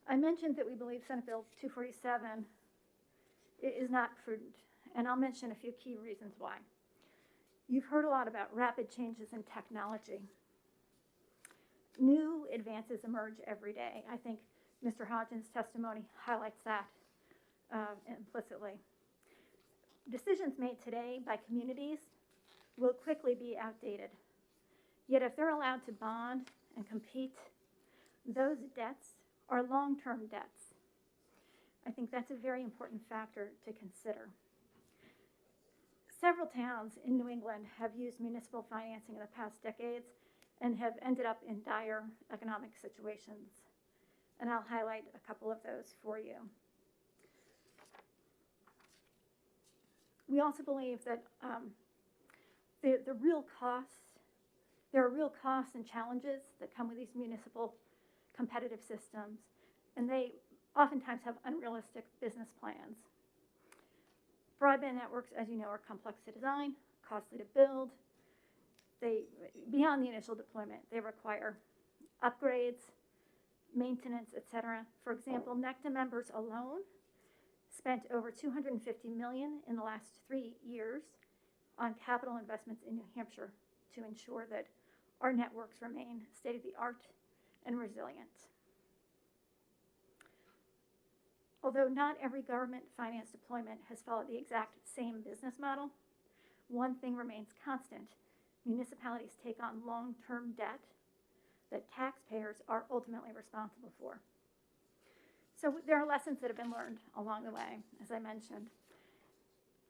S9: I mentioned that we believe Senate Bill 247 is not prudent, and I'll mention a few key reasons why. You've heard a lot about rapid changes in technology. New advances emerge every day. I think Mr. Hodgson's testimony highlights that implicitly. Decisions made today by communities will quickly be outdated. Yet if they're allowed to bond and compete, those debts are long-term debts. I think that's a very important factor to consider. Several towns in New England have used municipal financing in the past decades and have ended up in dire economic situations. And I'll highlight a couple of those for you. We also believe that there are real costs and challenges that come with these municipal competitive systems, and they oftentimes have unrealistic business plans. Broadband networks, as you know, are complex to design, costly to build. Beyond the initial deployment, they require upgrades, maintenance, etc. For example, NECTA members alone spent over $250 million in the last 3 years on capital investments in New Hampshire to ensure that our networks remain state-of-the-art and resilient. Although not every government finance deployment has followed the exact same business model, one thing remains constant. Municipalities take on long-term debt that taxpayers are ultimately responsible for. So there are lessons that have been learned along the way, as I mentioned.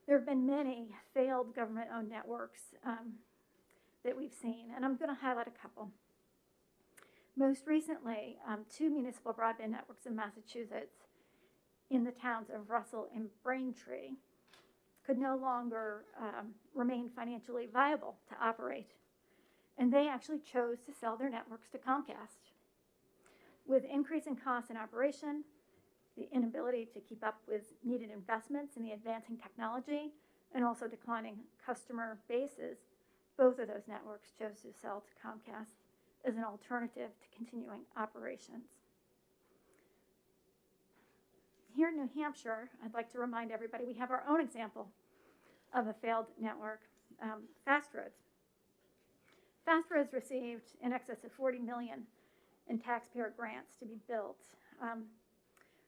S9: There have been many failed government-owned networks that we've seen, and I'm going to highlight a couple. Most recently, 2 municipal broadband networks in Massachusetts in the towns of Russell and Braintree could no longer remain financially viable to operate. And they actually chose to sell their networks to Comcast. With increasing costs in operation, the inability to keep up with needed investments in the advancing technology, and also declining customer bases, both of those networks chose to sell to Comcast as an alternative to continuing operations. Here in New Hampshire, I'd like to remind everybody we have our own example of a failed network, Fast Roads. Fast Roads received in excess of $40 million in taxpayer grants to be built,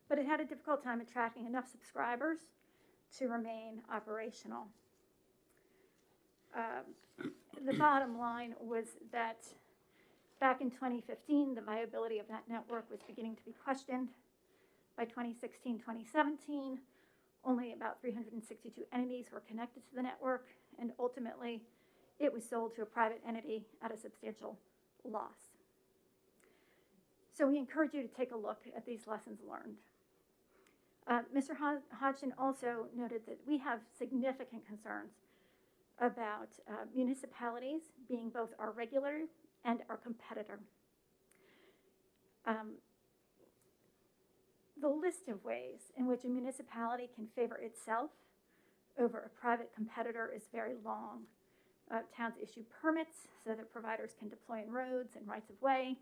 S9: but it had a difficult time attracting enough subscribers to remain operational. The bottom line was that back in 2015, the viability of that network was beginning to be questioned. By 2016, 2017, only about 362 entities were connected to the network, and ultimately, it was sold to a private entity at a substantial loss. So we encourage you to take a look at these lessons learned. Mr. Hodgson also noted that we have significant concerns about municipalities being both our regulator and our competitor. The list of ways in which a municipality can favor itself over a private competitor is very long. Towns issue permits so that providers can deploy in roads and rights of way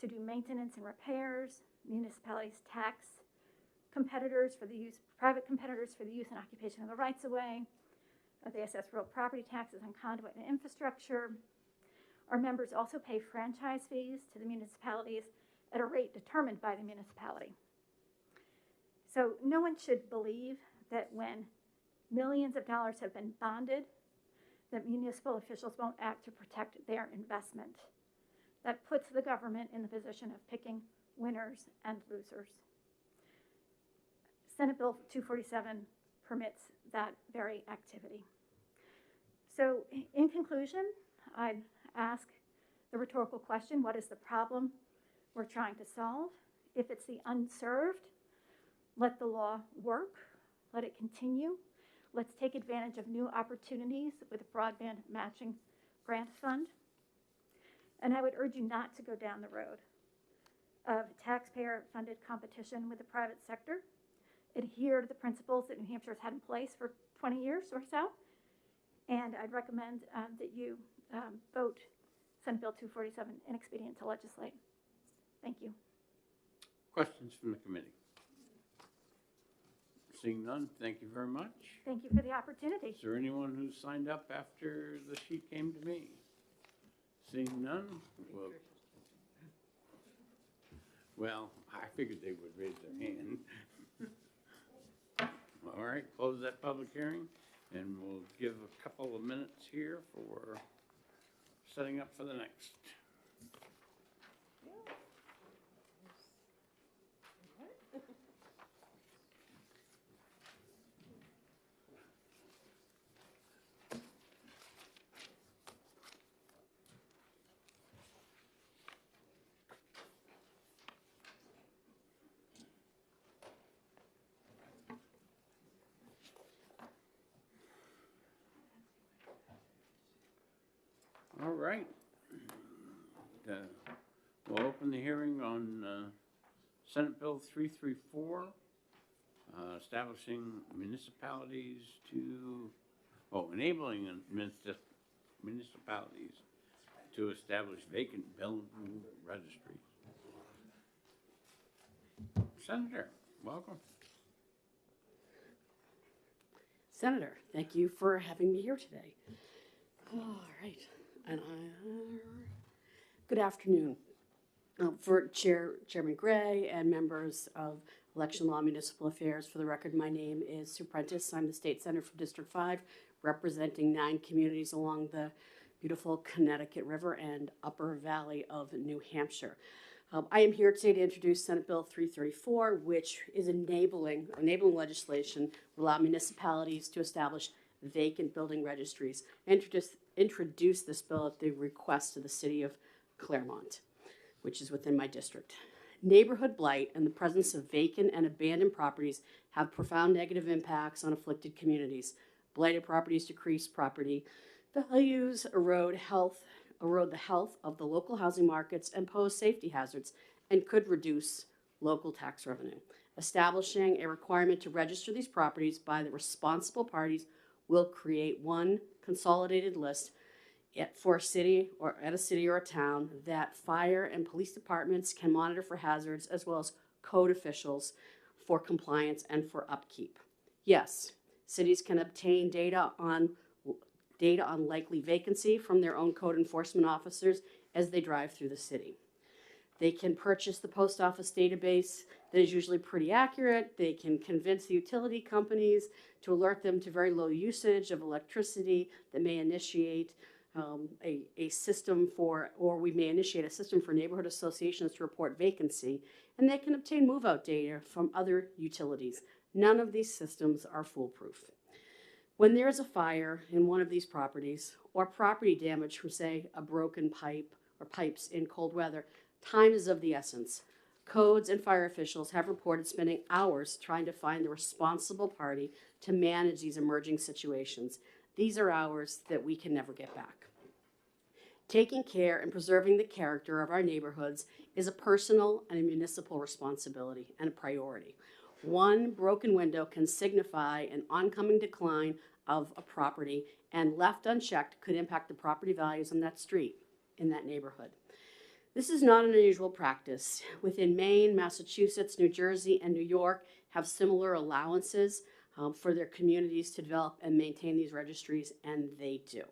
S9: to do maintenance and repairs. Municipalities tax private competitors for the use and occupation of the rights of way. They assess real property taxes on conduit and infrastructure. Our members also pay franchise fees to the municipalities at a rate determined by the municipality. So no one should believe that when millions of dollars have been bonded, that municipal officials won't act to protect their investment. That puts the government in the position of picking winners and losers. Senate Bill 247 permits that very activity. So in conclusion, I'd ask the rhetorical question, what is the problem we're trying to solve? If it's the unserved, let the law work, let it continue. Let's take advantage of new opportunities with the Broadband Matching Grant Fund. And I would urge you not to go down the road of taxpayer-funded competition with the private sector. Adhere to the principles that New Hampshire has had in place for 20 years or so. And I'd recommend that you vote Senate Bill 247 inexpedient to legislate. Thank you.
S1: Questions from the committee? Seeing none, thank you very much.
S9: Thank you for the opportunity.
S1: Is there anyone who signed up after the sheet came to me? Seeing none? Well, I figured they would raise their hand. All right, close that public hearing, and we'll give a couple of minutes here for setting up for the next. All right. We'll open the hearing on Senate Bill 334, establishing municipalities enabling municipalities to establish vacant building registries. Senator, welcome.
S10: Senator, thank you for having me here today. All right, and good afternoon. For Chairman Gray and members of Election Law and Municipal Affairs, for the record, my name is Sue Prentice. I'm the State Senator from District 5, representing 9 communities along the beautiful Connecticut River and Upper Valley of New Hampshire. I am here today to introduce Senate Bill 334, which is enabling legislation to allow municipalities to establish vacant building registries. Introduce this bill at the request of the city of Claremont, which is within my district. Neighborhood blight and the presence of vacant and abandoned properties have profound negative impacts on afflicted communities. Blighted properties decrease property values, erode the health of the local housing markets, and pose safety hazards, and could reduce local tax revenue. Establishing a requirement to register these properties by the responsible parties will create one consolidated list for a city or a town that fire and police departments can monitor for hazards, as well as code officials for compliance and for upkeep. Yes, cities can obtain data on likely vacancy from their own code enforcement officers as they drive through the city. They can purchase the post office database that is usually pretty accurate. They can convince the utility companies to alert them to very low usage of electricity that may initiate a system for neighborhood associations to report vacancy, and they can obtain move-out data from other utilities. None of these systems are foolproof. When there is a fire in one of these properties, or property damage from, say, a broken pipe or pipes in cold weather, time is of the essence. Codes and fire officials have reported spending hours trying to find the responsible party to manage these emerging situations. These are hours that we can never get back. Taking care and preserving the character of our neighborhoods is a personal and a municipal responsibility and a priority. One broken window can signify an oncoming decline of a property, and left unchecked could impact the property values on that street in that neighborhood. This is not an unusual practice. Within Maine, Massachusetts, New Jersey, and New York have similar allowances for their communities to develop and maintain these registries, and they do.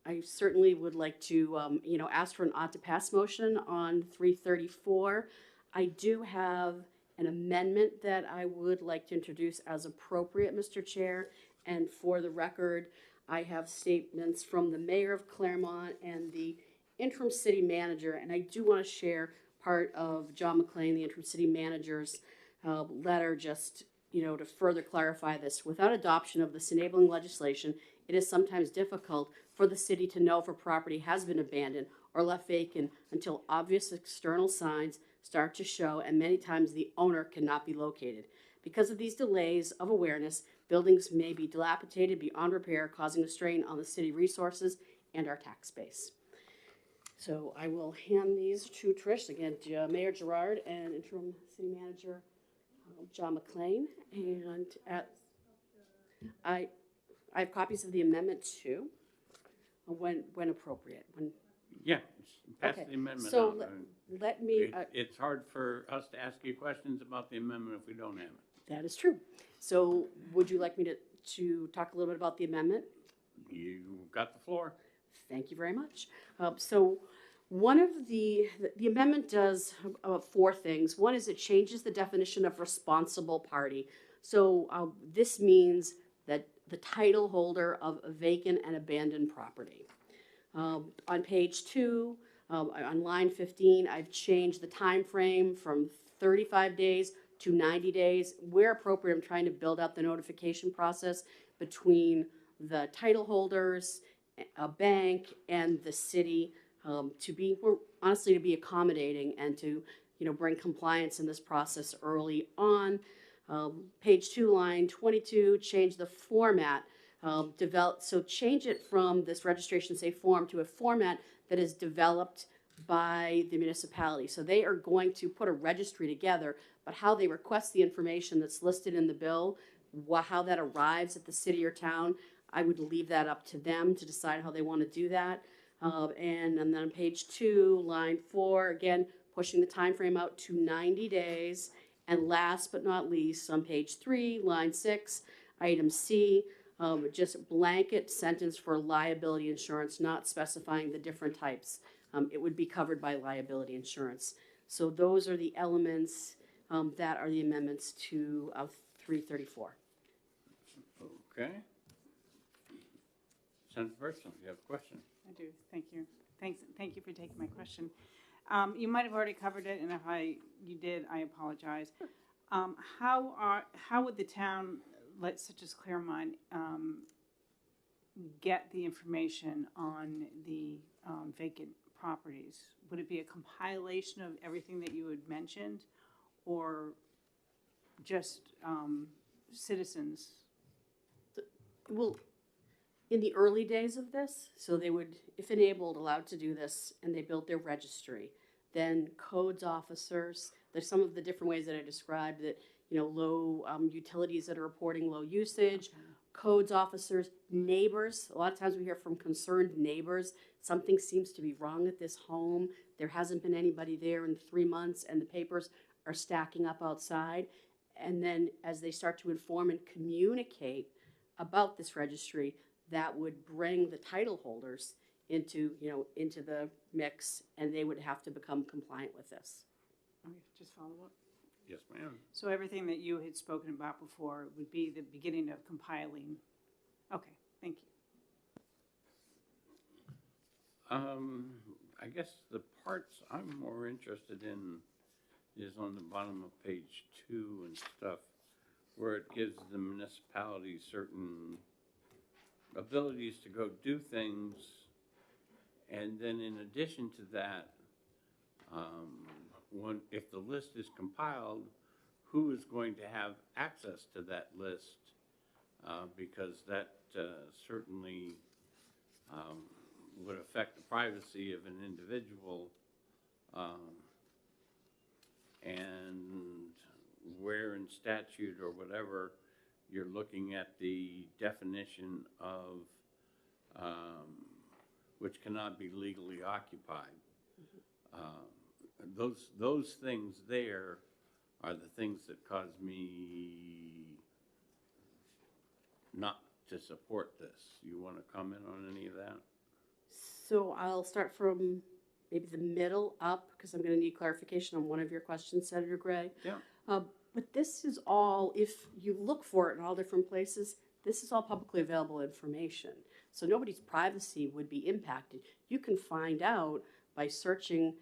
S10: I certainly would like to ask for an ought to pass motion on 334. I do have an amendment that I would like to introduce as appropriate, Mr. Chair, and for the record, I have statements from the mayor of Claremont and the interim city manager, and I do want to share part of John McClain, the interim city manager's letter, just to further clarify this, without adoption of this enabling legislation, it is sometimes difficult for the city to know if a property has been abandoned or left vacant until obvious external signs start to show, and many times the owner cannot be located. Because of these delays of awareness, buildings may be dilapidated beyond repair, causing a strain on the city resources and our tax base. So I will hand these to Trish, again, Mayor Gerard and Interim City Manager John McLean. And I have copies of the amendment too, when appropriate.
S1: Yeah, pass
S10: Okay,
S1: the amendment
S10: so
S1: out.
S10: let me,
S1: It's hard for us to ask you questions about the amendment if we don't have it.
S10: that is true. So would you like me to talk a little bit about the amendment?
S1: You got the floor.
S10: Thank you very much. So one of the amendment does four things. One is it changes the definition of responsible party. So this means that the title holder of a vacant and abandoned property. On page 2, on line 15, I've changed the time frame from 35 days to 90 days. Where appropriate, I'm trying to build out the notification process between the title holders, a bank, and the city to be accommodating and to bring compliance in this process early on. Page 2, line 22, change the format. Change it from this registration safe form to a format that is developed by the municipality. So they are going to put a registry together, but how they request the information that's listed in the bill, how that arrives at the city or town, I would leave that up to them to decide how they want to do that. And then on page 2, line 4, again, pushing the time frame out to 90 days. And last but not least, on page 3, line 6, item C, just blanket sentence for liability insurance, not specifying the different types. It would be covered by liability insurance. So those are the elements that are the amendments to 334.
S1: Okay. Senator Burson, you have a question?
S11: I do, thank you. Thank you for taking my question. You might have already covered it, and if you did, I apologize. How would the town, such as Claremont, get the information on the vacant properties? Would it be a compilation of everything that you had mentioned, or just citizens?
S10: Well, in the early days of this, so they would, if enabled, allowed to do this, and they built their registry, then codes officers, there's some of the different ways that I described that, low utilities that are reporting low usage, codes officers, neighbors. A lot of times we hear from concerned neighbors, something seems to be wrong at this home. There hasn't been anybody there in 3 months, and the papers are stacking up outside. And then as they start to inform and communicate about this registry, that would bring the title holders into the mix, and they would have to become compliant with this.
S11: Okay, just follow up.
S1: Yes, ma'am.
S11: So everything that you had spoken about before would be the beginning of compiling. Okay, thank you.
S1: I guess the parts I'm more interested in is on the bottom of page 2 and stuff, where it gives the municipality certain abilities to go do things, and then in addition to that, if the list is compiled, who is going to have access to that list? Because that certainly would affect the privacy of an individual, and where in statute or whatever you're looking at the definition of which cannot be legally occupied. Those things there are the things that cause me not to support this. You want to comment on any of that?
S10: So I'll start from maybe the middle up, because I'm going to need clarification on one of your questions, Senator Gray.
S1: Yeah.
S10: But this is all, if you look for it in all different places, this is all publicly available information. So nobody's privacy would be impacted. You can find out by searching,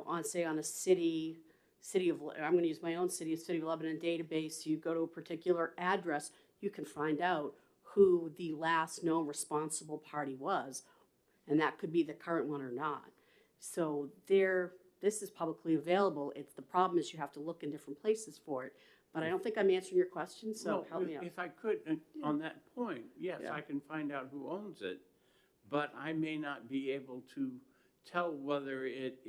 S10: on a city I'm gonna use my own city of Lebanon database, you go to a particular address, you can find out who the last known responsible party was, and that could be the current one or not. So this is publicly available. The problem is you have to look in different places for it. But I don't think I'm answering your question, so
S1: Well,
S10: help me out.
S1: If I could, on that point, yes,
S10: Yeah.
S1: I can find out who owns it, but I may not be able to tell whether it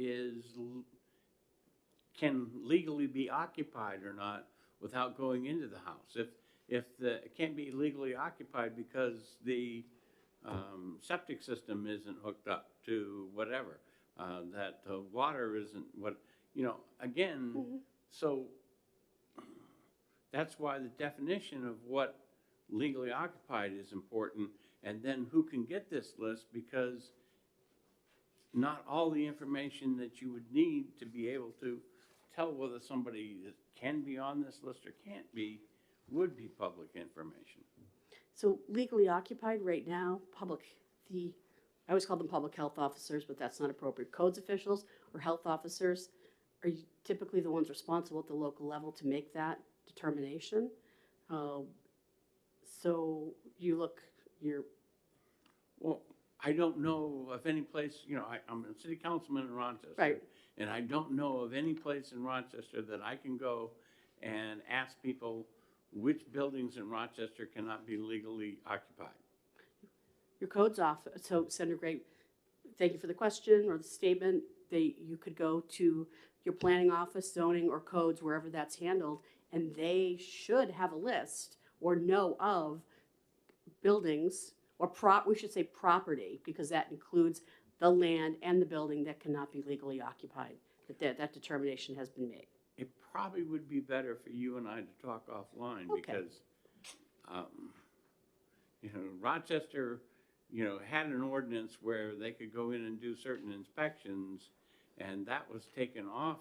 S1: can legally be occupied or not without going into the house. If it can't be legally occupied because the septic system isn't hooked up to whatever, that the water isn't again, so that's why the definition of what legally occupied is important, and then who can get this list, because not all the information that you would need to be able to tell whether somebody can be on this list or can't be would be public information.
S10: So legally occupied right now, I always call them public health officers, but that's not appropriate. Codes officials or health officers are typically the ones responsible at the local level to make that determination. So
S1: Well, I don't know of any place, I'm a city councilman in Rochester.
S10: Right.
S1: And I don't know of any place in Rochester that I can go and ask people which buildings in Rochester cannot be legally occupied.
S10: your codes office, so Senator Gray, thank you for the question or the statement. You could go to your planning office, zoning, or codes, wherever that's handled, and they should have a list or know of buildings, or we should say property, because that includes the land and the building that cannot be legally occupied. That determination has been made.
S1: It probably would be better for you and I to talk offline,
S10: Okay.
S1: because, Rochester, had an ordinance where they could go in and do certain inspections, and that was taken off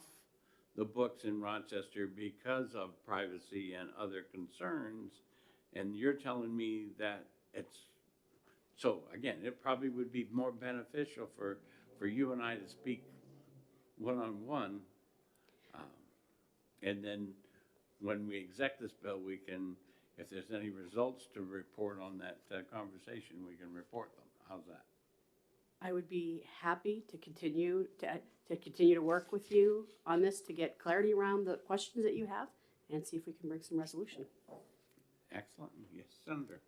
S1: the books in Rochester because of privacy and other concerns. And you're telling me that so again, it probably would be more beneficial for you and I to speak one-on-one. And then when we exec this bill, we can, if there's any results to report on that conversation, we can report them. How's that?
S10: I would be happy to continue to work with you on this to get clarity around the questions that you have and see if we can bring some resolution.
S1: Excellent. Yes, Senator.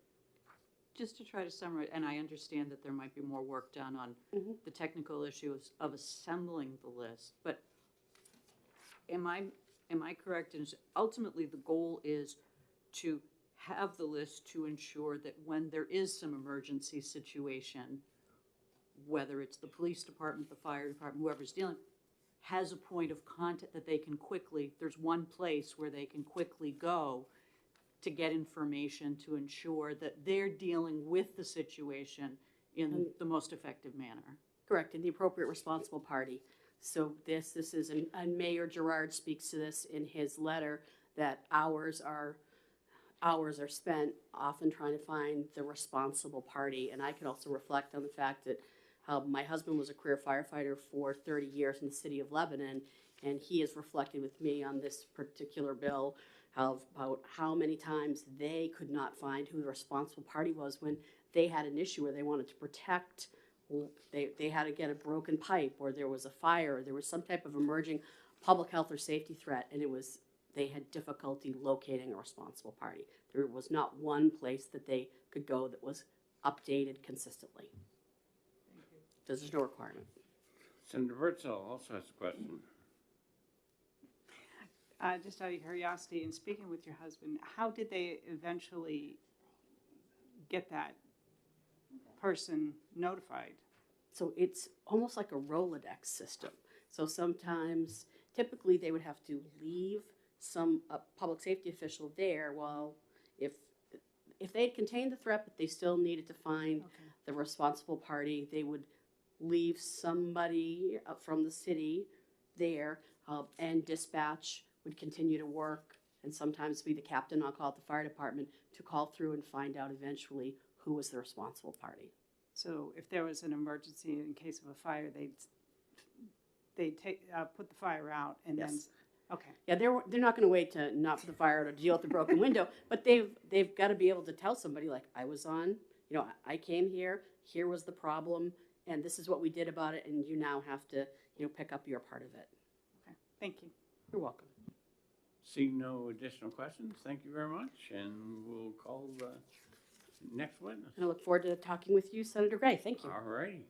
S6: Just to try to summarize, and I understand that there might be more work done on the technical issues of assembling the list, but am I correct in ultimately the goal is to have the list to ensure that when there is some emergency situation, whether it's the police department, the fire department, whoever's dealing, has a point of contact that they can there's one place where they can quickly go to get information to ensure that they're dealing with the situation in the most effective manner.
S10: Correct, and the appropriate responsible party. So this is, and Mayor Gerard speaks to this in his letter, that hours are spent often trying to find the responsible party. And I could also reflect on the fact that my husband was a career firefighter for 30 years in the city of Lebanon, and he has reflected with me on this particular bill about how many times they could not find who the responsible party was when they had an issue where they wanted to protect. They had to get a broken pipe, or there was a fire, or there was some type of emerging public health or safety threat, and they had difficulty locating a responsible party. There was not one place that they could go that was updated consistently. There's no requirement.
S1: Senator Bertzel also has a question.
S11: Just out of curiosity, in speaking with your husband, how did they eventually get that person notified?
S10: So it's almost like a Rolodex system. So sometimes, typically they would have to leave a public safety official there while if they had contained the threat but they still needed to find the responsible party, they would leave somebody from the city there, and dispatch would continue to work, and sometimes be the captain on call at the fire department to call through and find out eventually who was the responsible party.
S11: So if there was an emergency in case of a fire, they'd put the fire out and
S10: Yes.
S11: Okay,
S10: Yeah, they're not gonna wait to not for the fire to deal with the broken window, but they've gotta be able to tell somebody like, I was on, I came here, here was the problem, and this is what we did about it, and you now have to, pick up your part of it.
S11: okay, thank you.
S10: You're welcome.
S1: Seeing no additional questions, thank you very much, and we'll call the next witness.
S10: And I look forward to talking with you, Senator Gray. Thank you.
S1: All righty.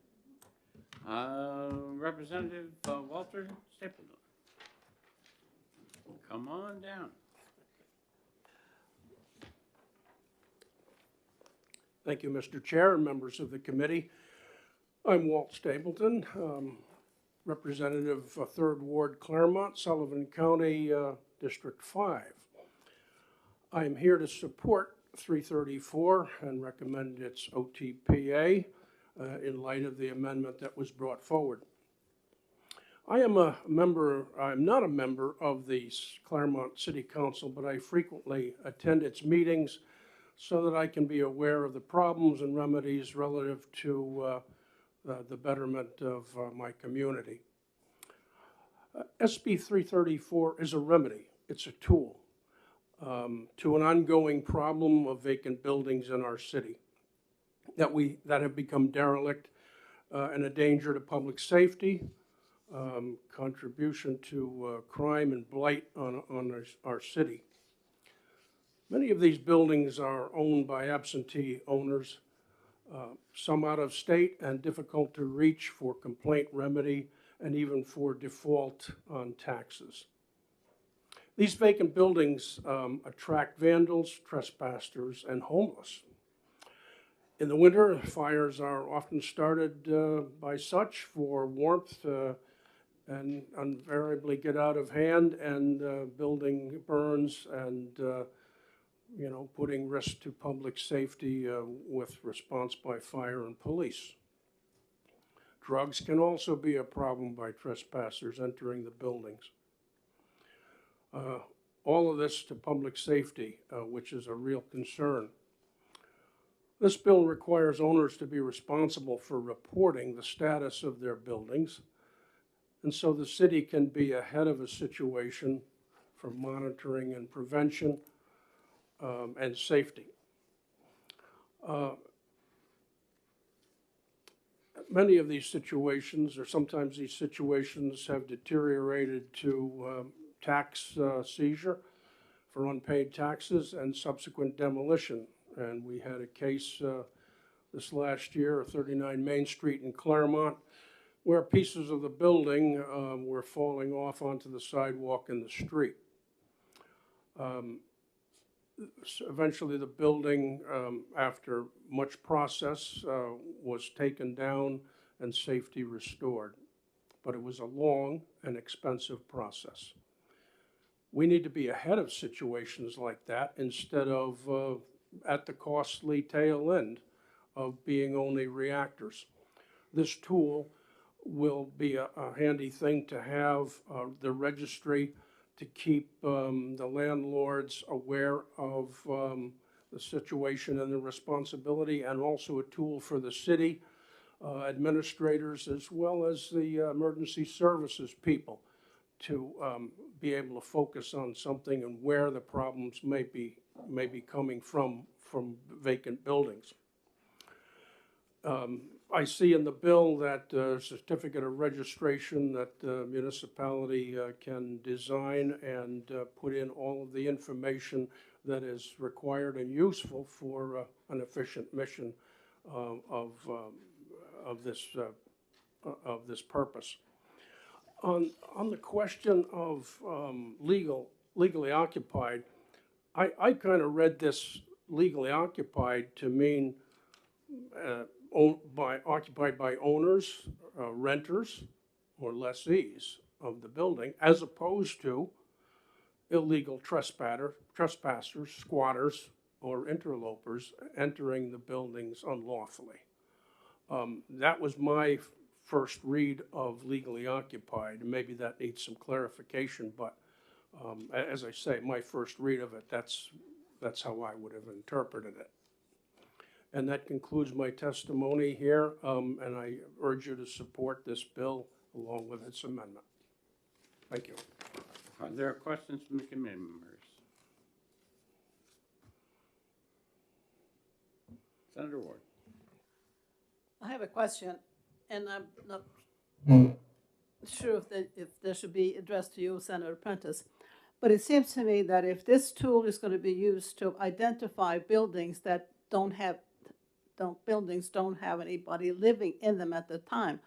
S1: Representative Walter Stapleton. Come on down.
S12: Thank you, Mr. Chair and members of the committee. I'm Walt Stapleton, Representative 3rd Ward, Claremont, Sullivan County, District 5. I am here to support 334 and recommend its OTPA in light of the amendment that was brought forward. I'm not a member of the Claremont City Council, but I frequently attend its meetings so that I can be aware of the problems and remedies relative to the betterment of my community. SB 334 is a remedy. It's a tool to an ongoing problem of vacant buildings in our city that have become derelict and a danger to public safety, contribution to crime and blight on our city. Many of these buildings are owned by absentee owners, some out of state and difficult to reach for complaint remedy and even for default on taxes. These vacant buildings attract vandals, trespassers, and homeless. In the winter, fires are often started by such for warmth and invariably get out of hand, and building burns and putting risk to public safety with response by fire and police. Drugs can also be a problem by trespassers entering the buildings. All of this to public safety, which is a real concern. This bill requires owners to be responsible for reporting the status of their buildings, and so the city can be ahead of a situation for monitoring and prevention and safety. Many of these situations, or sometimes these situations, have deteriorated to tax seizure for unpaid taxes and subsequent demolition. And we had a case this last year, 39 Main Street in Claremont, where pieces of the building were falling off onto the sidewalk in the street. Eventually the building, after much process, was taken down and safety restored. But it was a long and expensive process. We need to be ahead of situations like that instead of at the costly tail end of being only reactors. This tool will be a handy thing to have, the registry, to keep the landlords aware of the situation and the responsibility, and also a tool for the city administrators as well as the emergency services people to be able to focus on something and where the problems may be coming from vacant buildings. I see in the bill that certificate of registration that the municipality can design and put in all of the information that is required and useful for an efficient mission of this purpose. On the question of legally occupied, I kind of read this legally occupied to mean occupied by owners, renters, or lessees of the building, as opposed to illegal trespassers, squatters, or interlopers entering the buildings unlawfully. That was my first read of legally occupied. Maybe that needs some clarification, but as I say, my first read of it, that's how I would have interpreted it. And that concludes my testimony here, and I urge you to support this bill along with its amendment. Thank you.
S1: Are there questions from the committee members? Senator Ward.
S13: I have a question, and I'm not sure if that should be addressed to you, Senator Prentice. But it seems to me that if this tool is going to be used to identify buildings that don't have anybody living in them at the time,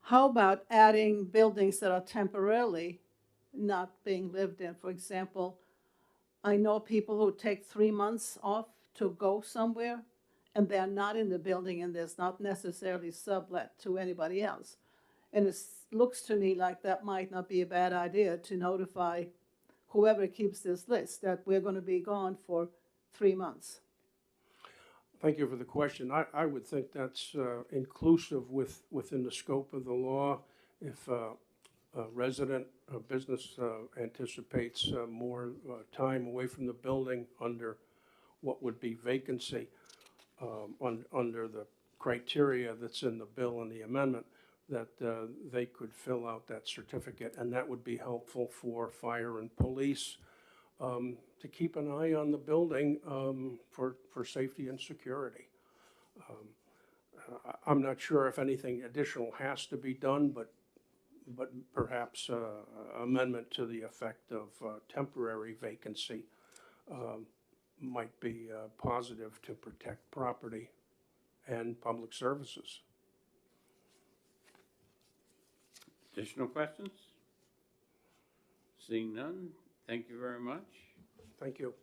S13: how about adding buildings that are temporarily not being lived in? For example, I know people who take 3 months off to go somewhere, and they're not in the building, and there's not necessarily sublet to anybody else. And it looks to me like that might not be a bad idea to notify whoever keeps this list that we're going to be gone for 3 months.
S12: Thank you for the question. I would think that's inclusive within the scope of the law. If a resident, a business anticipates more time away from the building under what would be vacancy, under the criteria that's in the bill and the amendment, that they could fill out that certificate, and that would be helpful for fire and police to keep an eye on the building for safety and security. I'm not sure if anything additional has to be done, but perhaps amendment to the effect of temporary vacancy might be positive to protect property and public services.
S1: Additional questions? Seeing none, thank you very much.
S12: Thank you.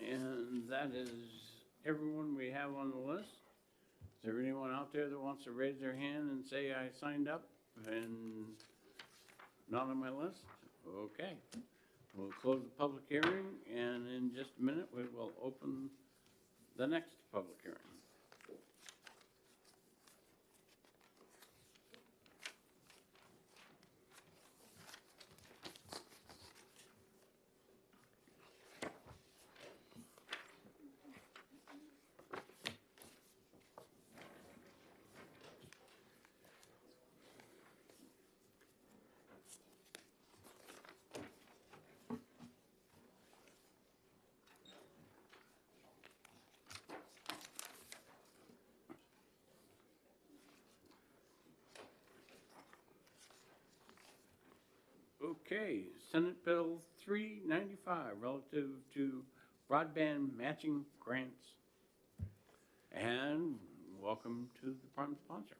S1: And that is everyone we have on the list. Is there anyone out there that wants to raise their hand and say, I signed up and not on my list? Okay. We'll close the public hearing, and in just a minute, we will open the next public hearing. Okay, Senate Bill 395 relative to broadband matching grants. And welcome to the department sponsor.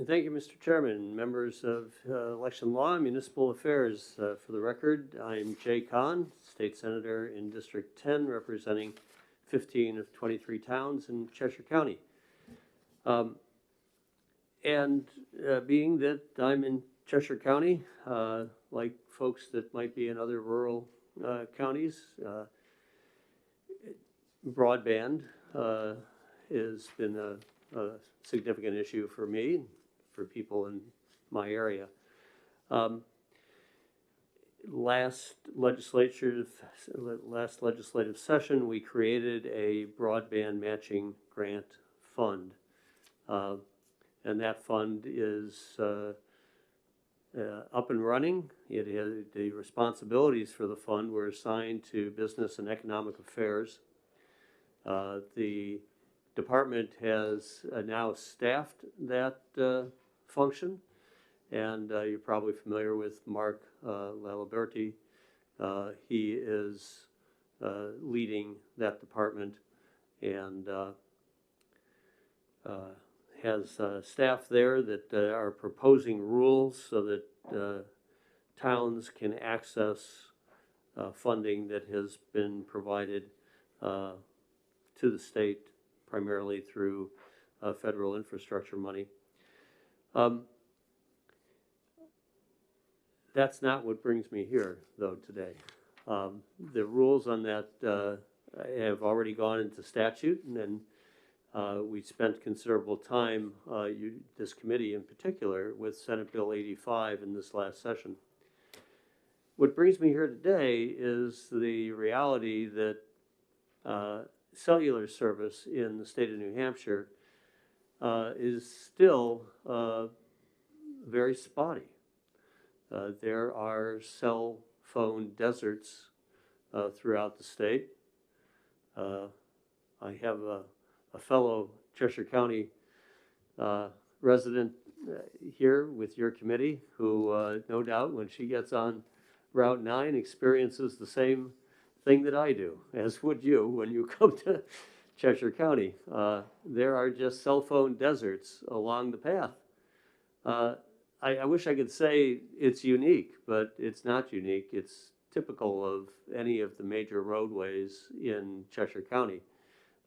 S14: Thank you, Mr. Chairman, members of Election Law and Municipal Affairs. For the record, I'm Jay Kahn, State Senator in District 10, representing 15 of 23 towns in Cheshire County. Being that I'm in Cheshire County, like folks that might be in other rural counties, broadband has been a significant issue for me, for people in my area. Last legislative session, we created a broadband matching grant fund. And that fund is up and running. The responsibilities for the fund were assigned to Business and Economic Affairs. The department has now staffed that function, and you're probably familiar with Mark Laliberti. He is leading that department and has staff there that are proposing rules so that towns can access funding that has been provided to the state primarily through federal infrastructure money. That's not what brings me here, though, today. The rules on that have already gone into statute, and then we spent considerable time, this committee in particular, with Senate Bill 85 in this last session. What brings me here today is the reality that cellular service in the state of New Hampshire is still very spotty. There are cell phone deserts throughout the state. I have a fellow Cheshire County resident here with your committee who no doubt when she gets on Route 9 experiences the same thing that I do, as would you when you come to Cheshire County. There are just cell phone deserts along the path. I wish I could say it's unique, but it's not unique. It's typical of any of the major roadways in Cheshire County.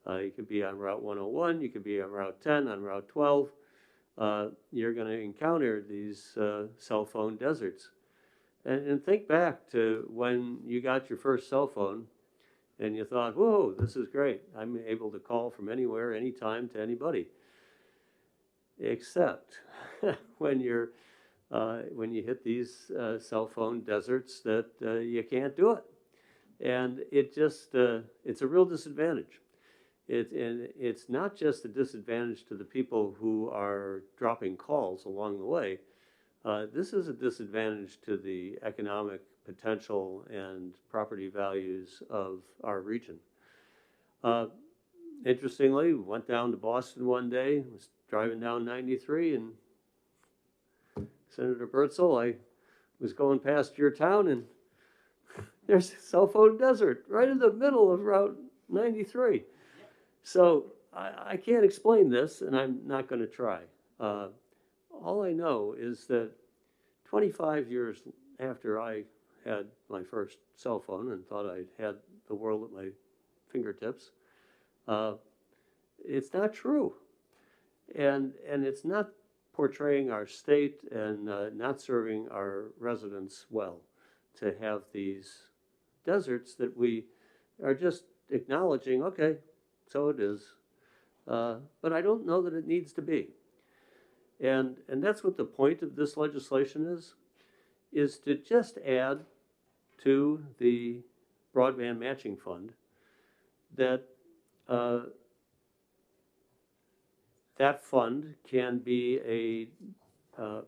S14: You could be on Route 101, you could be on Route 10, on Route 12. You're going to encounter these cell phone deserts. And think back to when you got your first cell phone and you thought, whoa, this is great. I'm able to call from anywhere, anytime to anybody. Except when you hit these cell phone deserts that you can't do it. And it just, it's a real disadvantage. And it's not just a disadvantage to the people who are dropping calls along the way. This is a disadvantage to the economic potential and property values of our region. Interestingly, we went down to Boston one day, was driving down 93, and Senator Bertzel, I was going past your town, and there's a cell phone desert right in the middle of Route 93. So I can't explain this, and I'm not going to try. All I know is that 25 years after I had my first cell phone and thought I'd had the world at my fingertips, it's not true. And it's not portraying our state and not serving our residents well to have these deserts that we are just acknowledging, okay, so it is. But I don't know that it needs to be. And that's what the point of this legislation is to just add to the broadband matching fund that that fund can be a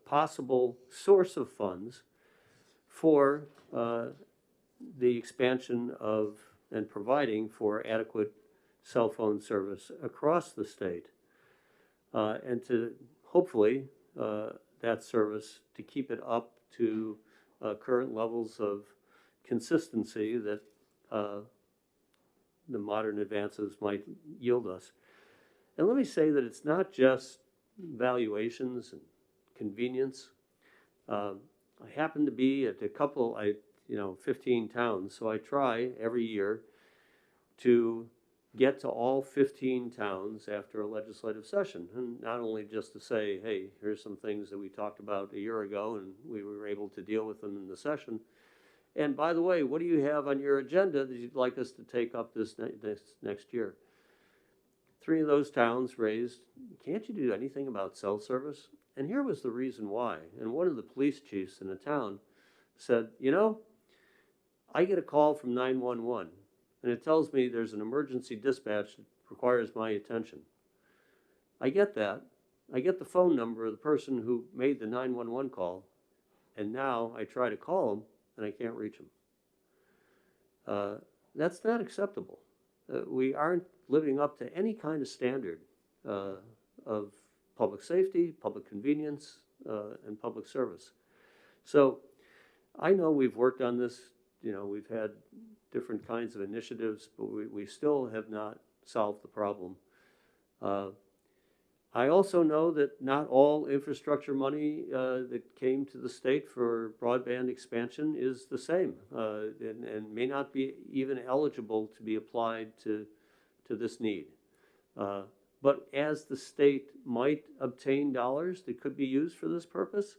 S14: possible source of funds for the expansion of and providing for adequate cell phone service across the state, and to hopefully that service to keep it up to current levels of consistency that the modern advances might yield us. And let me say that it's not just valuations and convenience. I happen to be at a couple, 15 towns, so I try every year to get to all 15 towns after a legislative session. And not only just to say, hey, here's some things that we talked about a year ago and we were able to deal with them in the session. And by the way, what do you have on your agenda that you'd like us to take up this next year? 3 of those towns raised, can't you do anything about cell service? And here was the reason why. And one of the police chiefs in the town said, I get a call from 911 and it tells me there's an emergency dispatch that requires my attention. I get that. I get the phone number of the person who made the 911 call, and now I try to call them and I can't reach them. That's not acceptable. We aren't living up to any kind of standard of public safety, public convenience, and public service. So I know we've worked on this, we've had different kinds of initiatives, but we still have not solved the problem. I also know that not all infrastructure money that came to the state for broadband expansion is the same and may not be even eligible to be applied to this need. But as the state might obtain dollars that could be used for this purpose,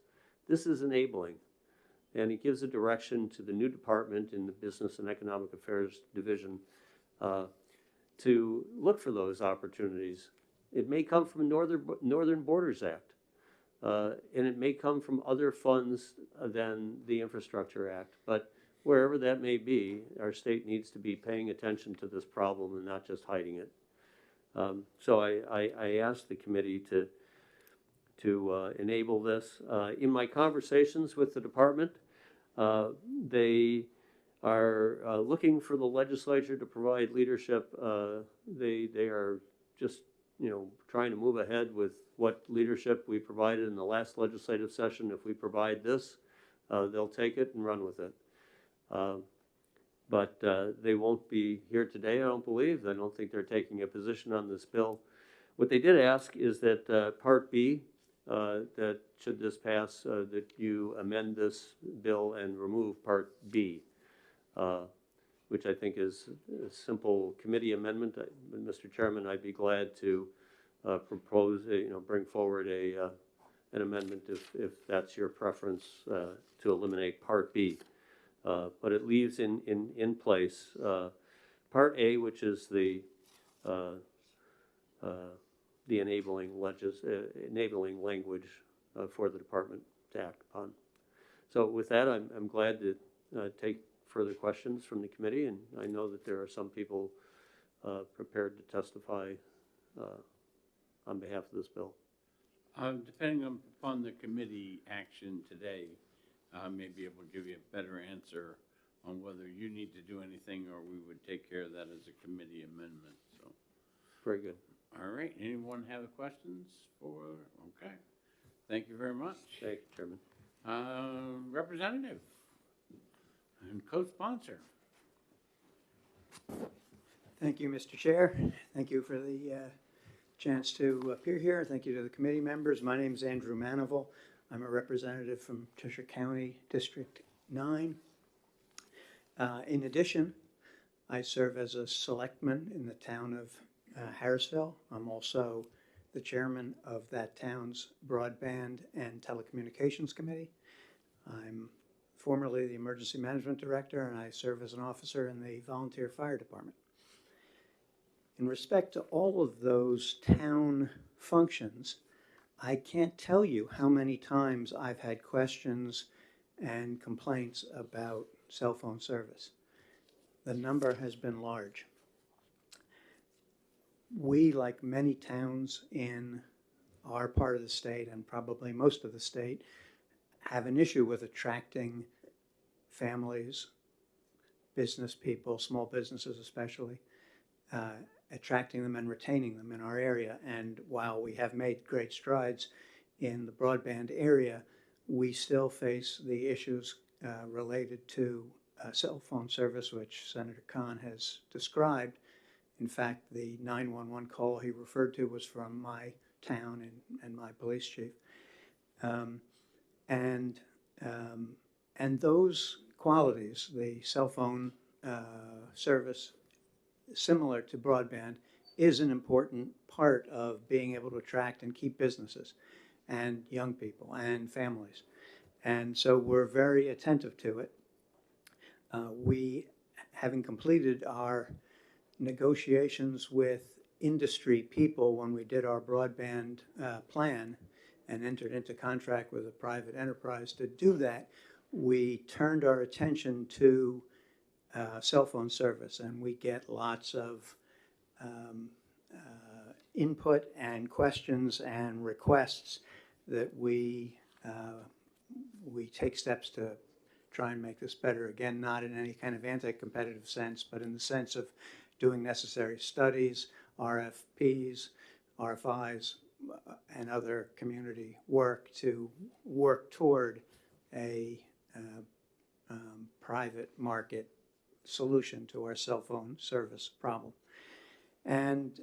S14: this is enabling. And it gives a direction to the new department in the Business and Economic Affairs Division to look for those opportunities. It may come from Northern Borders Act, and it may come from other funds than the Infrastructure Act. But wherever that may be, our state needs to be paying attention to this problem and not just hiding it. So I asked the committee enable this. In my conversations with the department, they are looking for the legislature to provide leadership. They are just, trying to move ahead with what leadership we provided in the last legislative session. If we provide this, they'll take it and run with it. But they won't be here today, I don't believe. I don't think they're taking a position on this bill. What they did ask is that Part B, that should this pass, that you amend this bill and remove Part B, which I think is a simple committee amendment. Mr. Chairman, I'd be glad to propose, bring forward an amendment if that's your preference, to eliminate Part B. But it leaves in place Part A, which is the enabling language for the department to act upon. So with that, I'm glad to take further questions from the committee, and I know that there are some people prepared to testify on behalf of this bill.
S1: Depending upon the committee action today, I may be able to give you a better answer on whether you need to do anything or we would take care of that as a committee amendment. So,
S14: very good.
S1: All right. Anyone have questions for? Okay. Thank you very much.
S14: Thank you, Chairman.
S1: Representative and co-sponsor.
S15: Thank you, Mr. Chair. Thank you for the chance to appear here. Thank you to the committee members. My name is Andrew Manival. I'm a representative from Cheshire County District 9. In addition, I serve as a selectman in the town of Harrisville. I'm also the chairman of that town's Broadband and Telecommunications Committee. I'm formerly the Emergency Management Director, and I serve as an officer in the Volunteer Fire Department. In respect to all of those town functions, I can't tell you how many times I've had questions and complaints about cell phone service. The number has been large. We, like many towns in our part of the state and probably most of the state, have an issue with attracting families, business people, small businesses especially, attracting them and retaining them in our area. And while we have made great strides in the broadband area, we still face the issues related to cell phone service, which Senator Khan has described. In fact, the 911 call he referred to was from my town and my police chief. And those qualities, the cell phone service, similar to broadband, is an important part of being able to attract and keep businesses and young people and families. And so we're very attentive to it. We, having completed our negotiations with industry people when we did our broadband plan and entered into contract with a private enterprise to do that, we turned our attention to cell phone service, and we get lots of input and questions and requests that we take steps to try and make this better. Again, not in any kind of anti-competitive sense, but in the sense of doing necessary studies, RFPs, RFIs, and other community work to work toward a private market solution to our cell phone service problem. And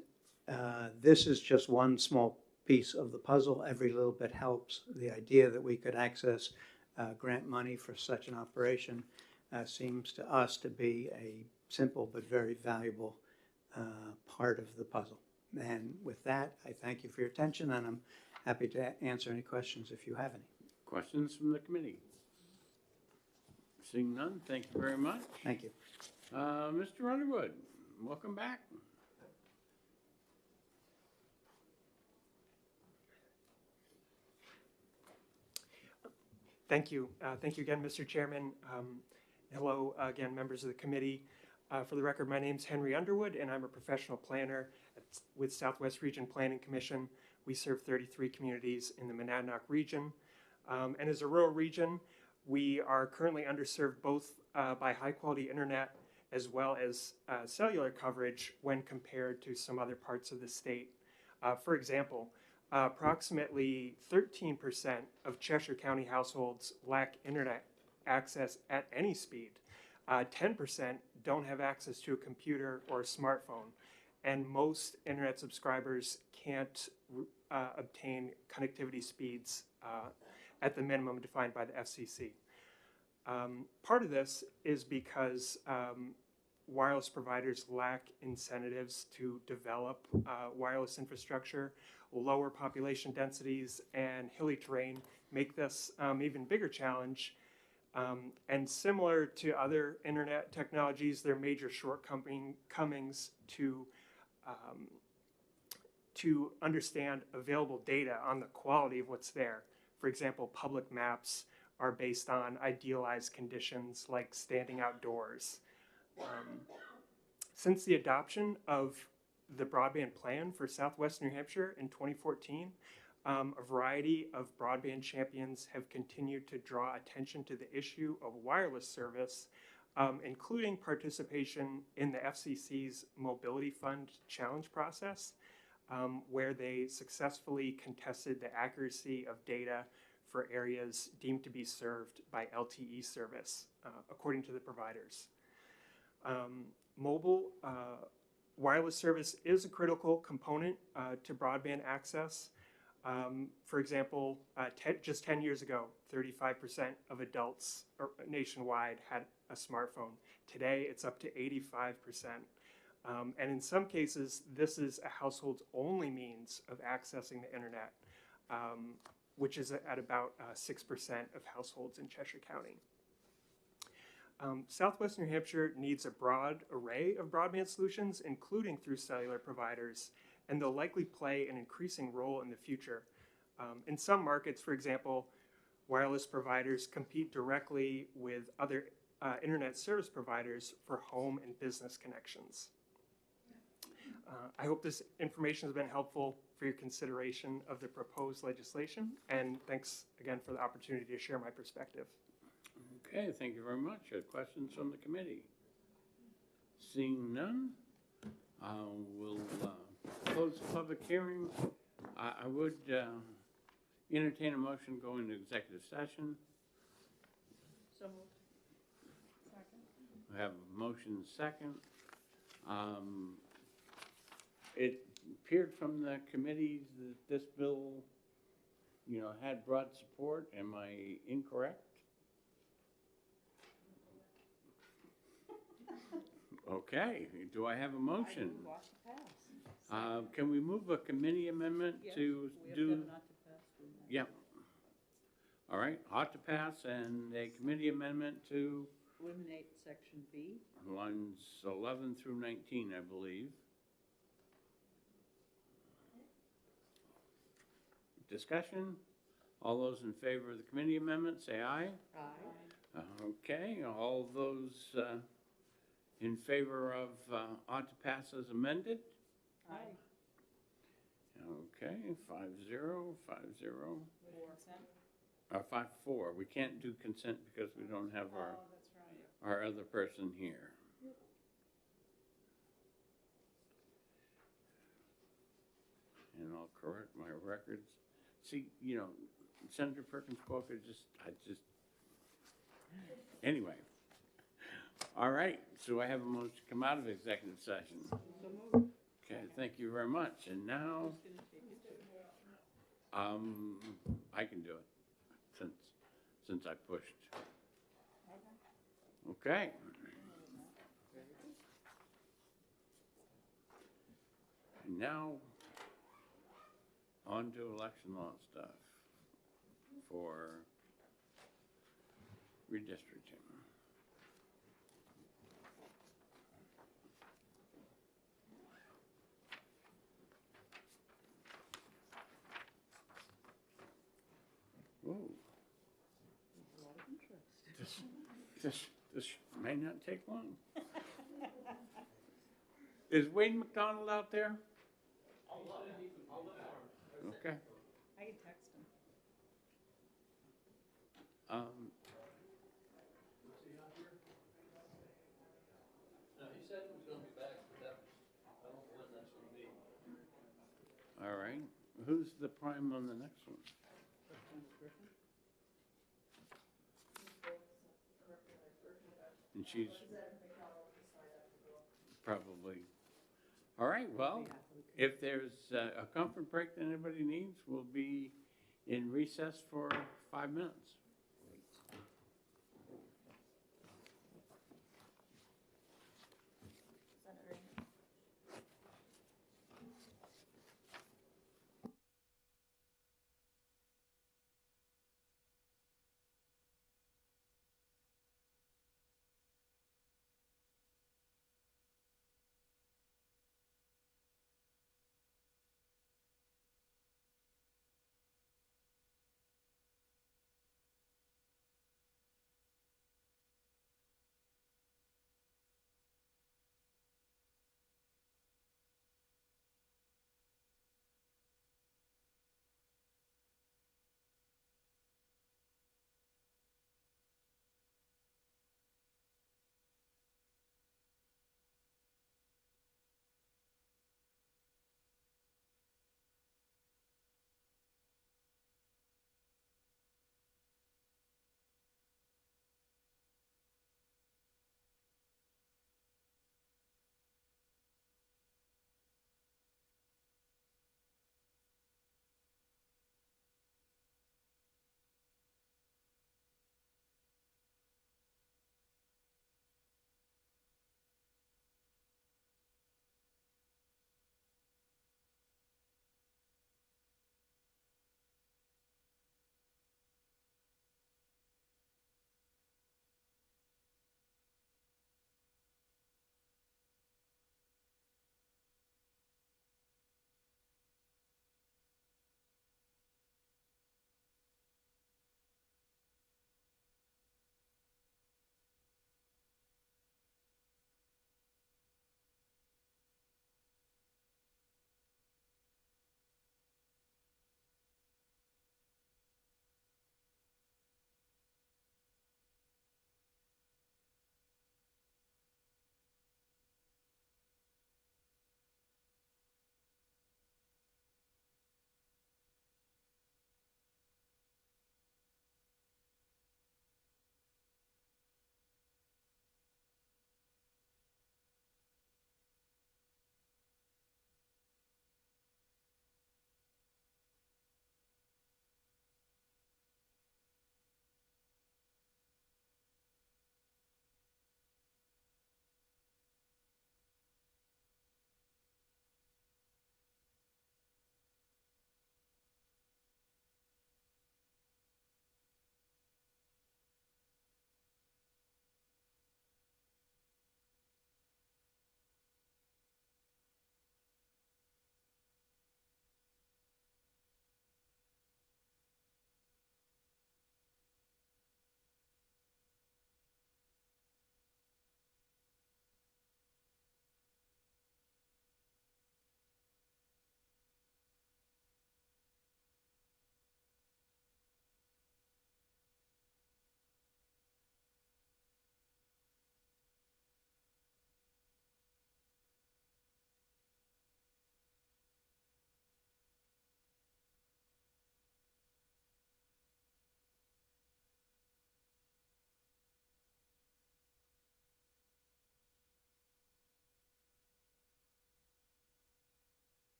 S15: this is just one small piece of the puzzle. Every little bit helps. The idea that we could access grant money for such an operation seems to us to be a simple but very valuable part of the puzzle. And with that, I thank you for your attention, and I'm happy to answer any questions if you have any.
S1: Questions from the committee? Seeing none, thank you very much.
S15: Thank you.
S1: Mr. Underwood, welcome back.
S5: Thank you. Thank you again, Mr. Chairman. Hello again, members of the committee. For the record, my name is Henry Underwood, and I'm a professional planner with Southwest Region Planning Commission. We serve 33 communities in the Monadnock region. And as a rural region, we are currently underserved both by high-quality internet as well as cellular coverage when compared to some other parts of the state. For example, approximately 13% of Cheshire County households lack internet access at any speed. 10% don't have access to a computer or a smartphone, and most internet subscribers can't obtain connectivity speeds at the minimum defined by the FCC. Part of this is because wireless providers lack incentives to develop wireless infrastructure. Lower population densities and hilly terrain make this even bigger challenge. And similar to other internet technologies, there are major shortcomings to understand available data on the quality of what's there. For example, public maps are based on idealized conditions like standing outdoors. Since the adoption of the broadband plan for Southwest New Hampshire in 2014, a variety of broadband champions have continued to draw attention to the issue of wireless service, including participation in the FCC's Mobility Fund Challenge process, where they successfully contested the accuracy of data for areas deemed to be served by LTE service, according to the providers. Mobile wireless service is a critical component to broadband access. For example, just 10 years ago, 35% of adults nationwide had a smartphone. Today, it's up to 85%. And in some cases, this is a household's only means of accessing the internet, which is at about 6% of households in Cheshire County. Southwest New Hampshire needs a broad array of broadband solutions, including through cellular providers, and they'll likely play an increasing role in the future. In some markets, for example, wireless providers compete directly with other internet service providers for home and business connections. I hope this information has been helpful for your consideration of the proposed legislation, and thanks again for the opportunity to share my perspective.
S1: Okay, thank you very much. Questions from the committee? Seeing none, we'll close the public hearing. I would entertain a motion going into executive session.
S6: So moved. Second.
S1: We have a motion second. It appeared from the committee that this bill, had broad support. Am I incorrect? Okay, do I have a motion? Can we move a committee amendment to do? Yep. All right, ought to pass, and a committee amendment to
S6: Eliminate section B.
S1: lines 11 through 19, I believe. Discussion? All those in favor of the committee amendment, say aye.
S6: Aye.
S1: Okay, all those in favor of ought to pass as amended?
S6: Aye.
S1: Okay, 5-0, 5-0.
S6: Consent?
S1: 5-4. We can't do consent because we don't have
S6: That's right.
S1: our other person here. And I'll correct my records. See, Senator Perkins spoke, anyway. All right, so I have a motion to come out of executive session.
S6: So moved.
S1: Okay, thank you very much. And now, I can do it since I pushed. Okay. And now, on to election law stuff for redistricting. Whoa.
S6: There's a lot of interest.
S1: This may not take long. Is Wayne McDonald out there? Okay.
S11: I can text him.
S1: Um,
S14: No, he said he was gonna be back, but that was, I don't know when that's gonna be.
S1: all right. Who's the prime on the next one? And she's probably, all right, well, if there's a comfort break that anybody needs, we'll be in recess for 5 minutes.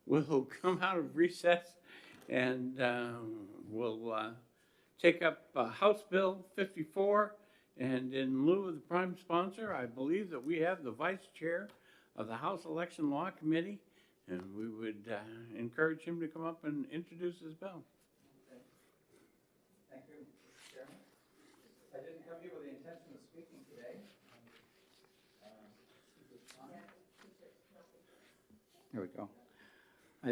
S1: we'll come out of recess and we'll take up House Bill 54. And in lieu of the prime sponsor, I believe that we have the vice chair of the House Election Law Committee, and we would encourage him to come up and introduce his bill.
S16: Thank you, Mr. Chairman. I didn't come here with the intention of speaking today. There we go.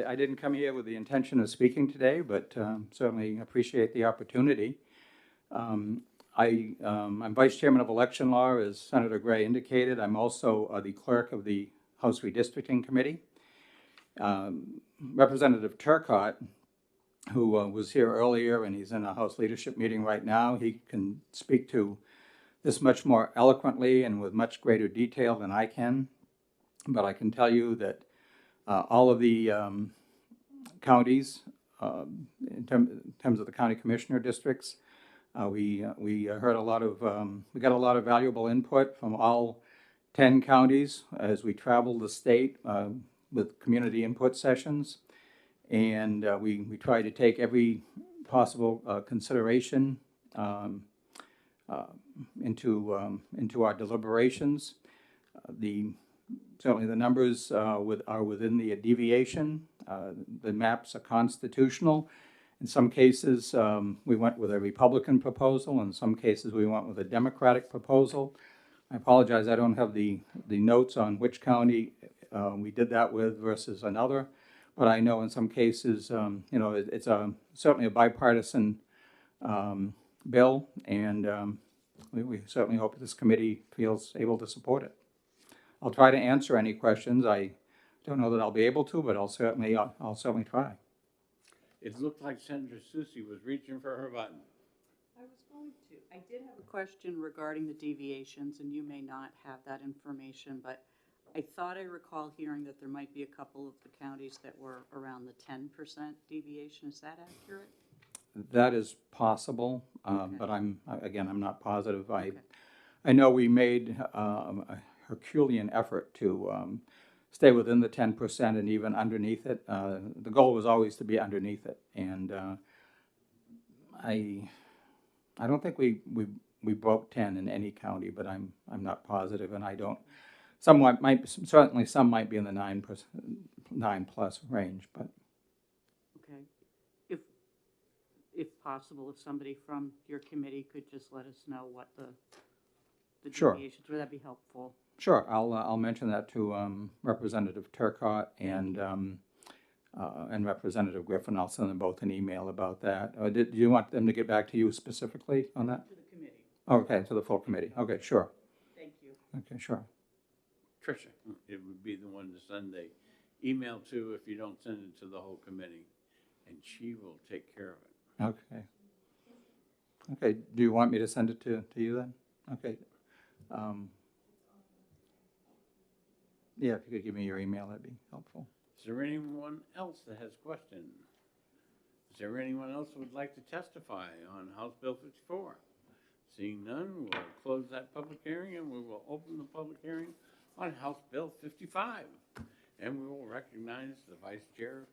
S16: I didn't come here with the intention of speaking today, but certainly appreciate the opportunity. I'm Vice Chairman of Election Law, as Senator Gray indicated. I'm also the clerk of the House Redistricting Committee. Representative Turcott, who was here earlier, and he's in a House leadership meeting right now, he can speak to this much more eloquently and with much greater detail than I can. But I can tell you that all of the counties, in terms of the county commissioner districts, we heard a lot of, we got a lot of valuable input from all 10 counties as we traveled the state with community input sessions. And we tried to take every possible consideration into our deliberations. Certainly the numbers are within the deviation. The maps are constitutional. In some cases, we went with a Republican proposal. In some cases, we went with a Democratic proposal. I apologize, I don't have the notes on which county we did that with versus another. But I know in some cases, you know, it's certainly a bipartisan bill, and we certainly hope this committee feels able to support it. I'll try to answer any questions. I don't know that I'll be able to, but I'll certainly try.
S1: It looked like Senator Susie was reaching for her button.
S6: I was going to. I did have a question regarding the deviations, and you may not have that information, but I thought I recall hearing that there might be a couple of the counties that were around the 10% deviation. Is that accurate?
S16: That is possible,
S6: Okay.
S16: but I'm not positive. I know we made a Herculean effort to stay within the 10% and even underneath it. The goal was always to be underneath it, and I don't think we broke 10 in any county, but I'm not positive, and I don't. Some might be in the 9+ range, but.
S6: Okay. If possible, if somebody from your committee could just let us know what the
S16: Sure.
S6: deviations, would that be helpful?
S16: Sure, I'll mention that to Representative Turcott and Representative Griffin. I'll send them both an email about that. Do you want them to get back to you specifically on that?
S6: To the committee.
S16: Okay, to the full committee. Okay, sure.
S6: Thank you.
S16: Okay, sure.
S1: Tricia, it would be the one to send the email to if you don't send it to the whole committee, and she will take care of it.
S16: Okay. Okay, do you want me to send it to you then? Okay. Yeah, if you could give me your email, that'd be helpful.
S1: Is there anyone else that has questions? Is there anyone else who would like to testify on House Bill 54? Seeing none, we'll close that public hearing and we will open the public hearing on House Bill 55. And we will recognize the Vice Chair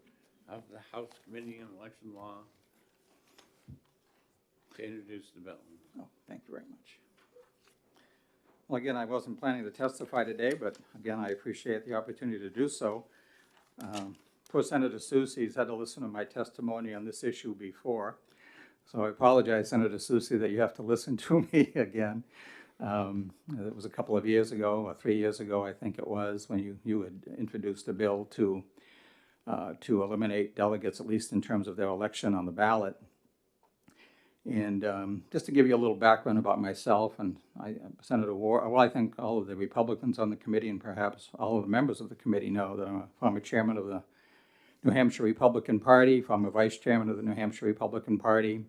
S1: of the House Committee on Election Law to introduce the bill.
S16: Oh, thank you very much. Well, again, I wasn't planning to testify today, but again, I appreciate the opportunity to do so. Poor Senator Susie's had to listen to my testimony on this issue before. So I apologize, Senator Susie, that you have to listen to me again. It was a couple of years ago, or 3 years ago, I think it was, when you had introduced a bill to eliminate delegates, at least in terms of their election on the ballot. And just to give you a little background about myself and Senator Ward, well, I think all of the Republicans on the committee and perhaps all of the members of the committee know that I'm a former chairman of the New Hampshire Republican Party, former vice chairman of the New Hampshire Republican Party.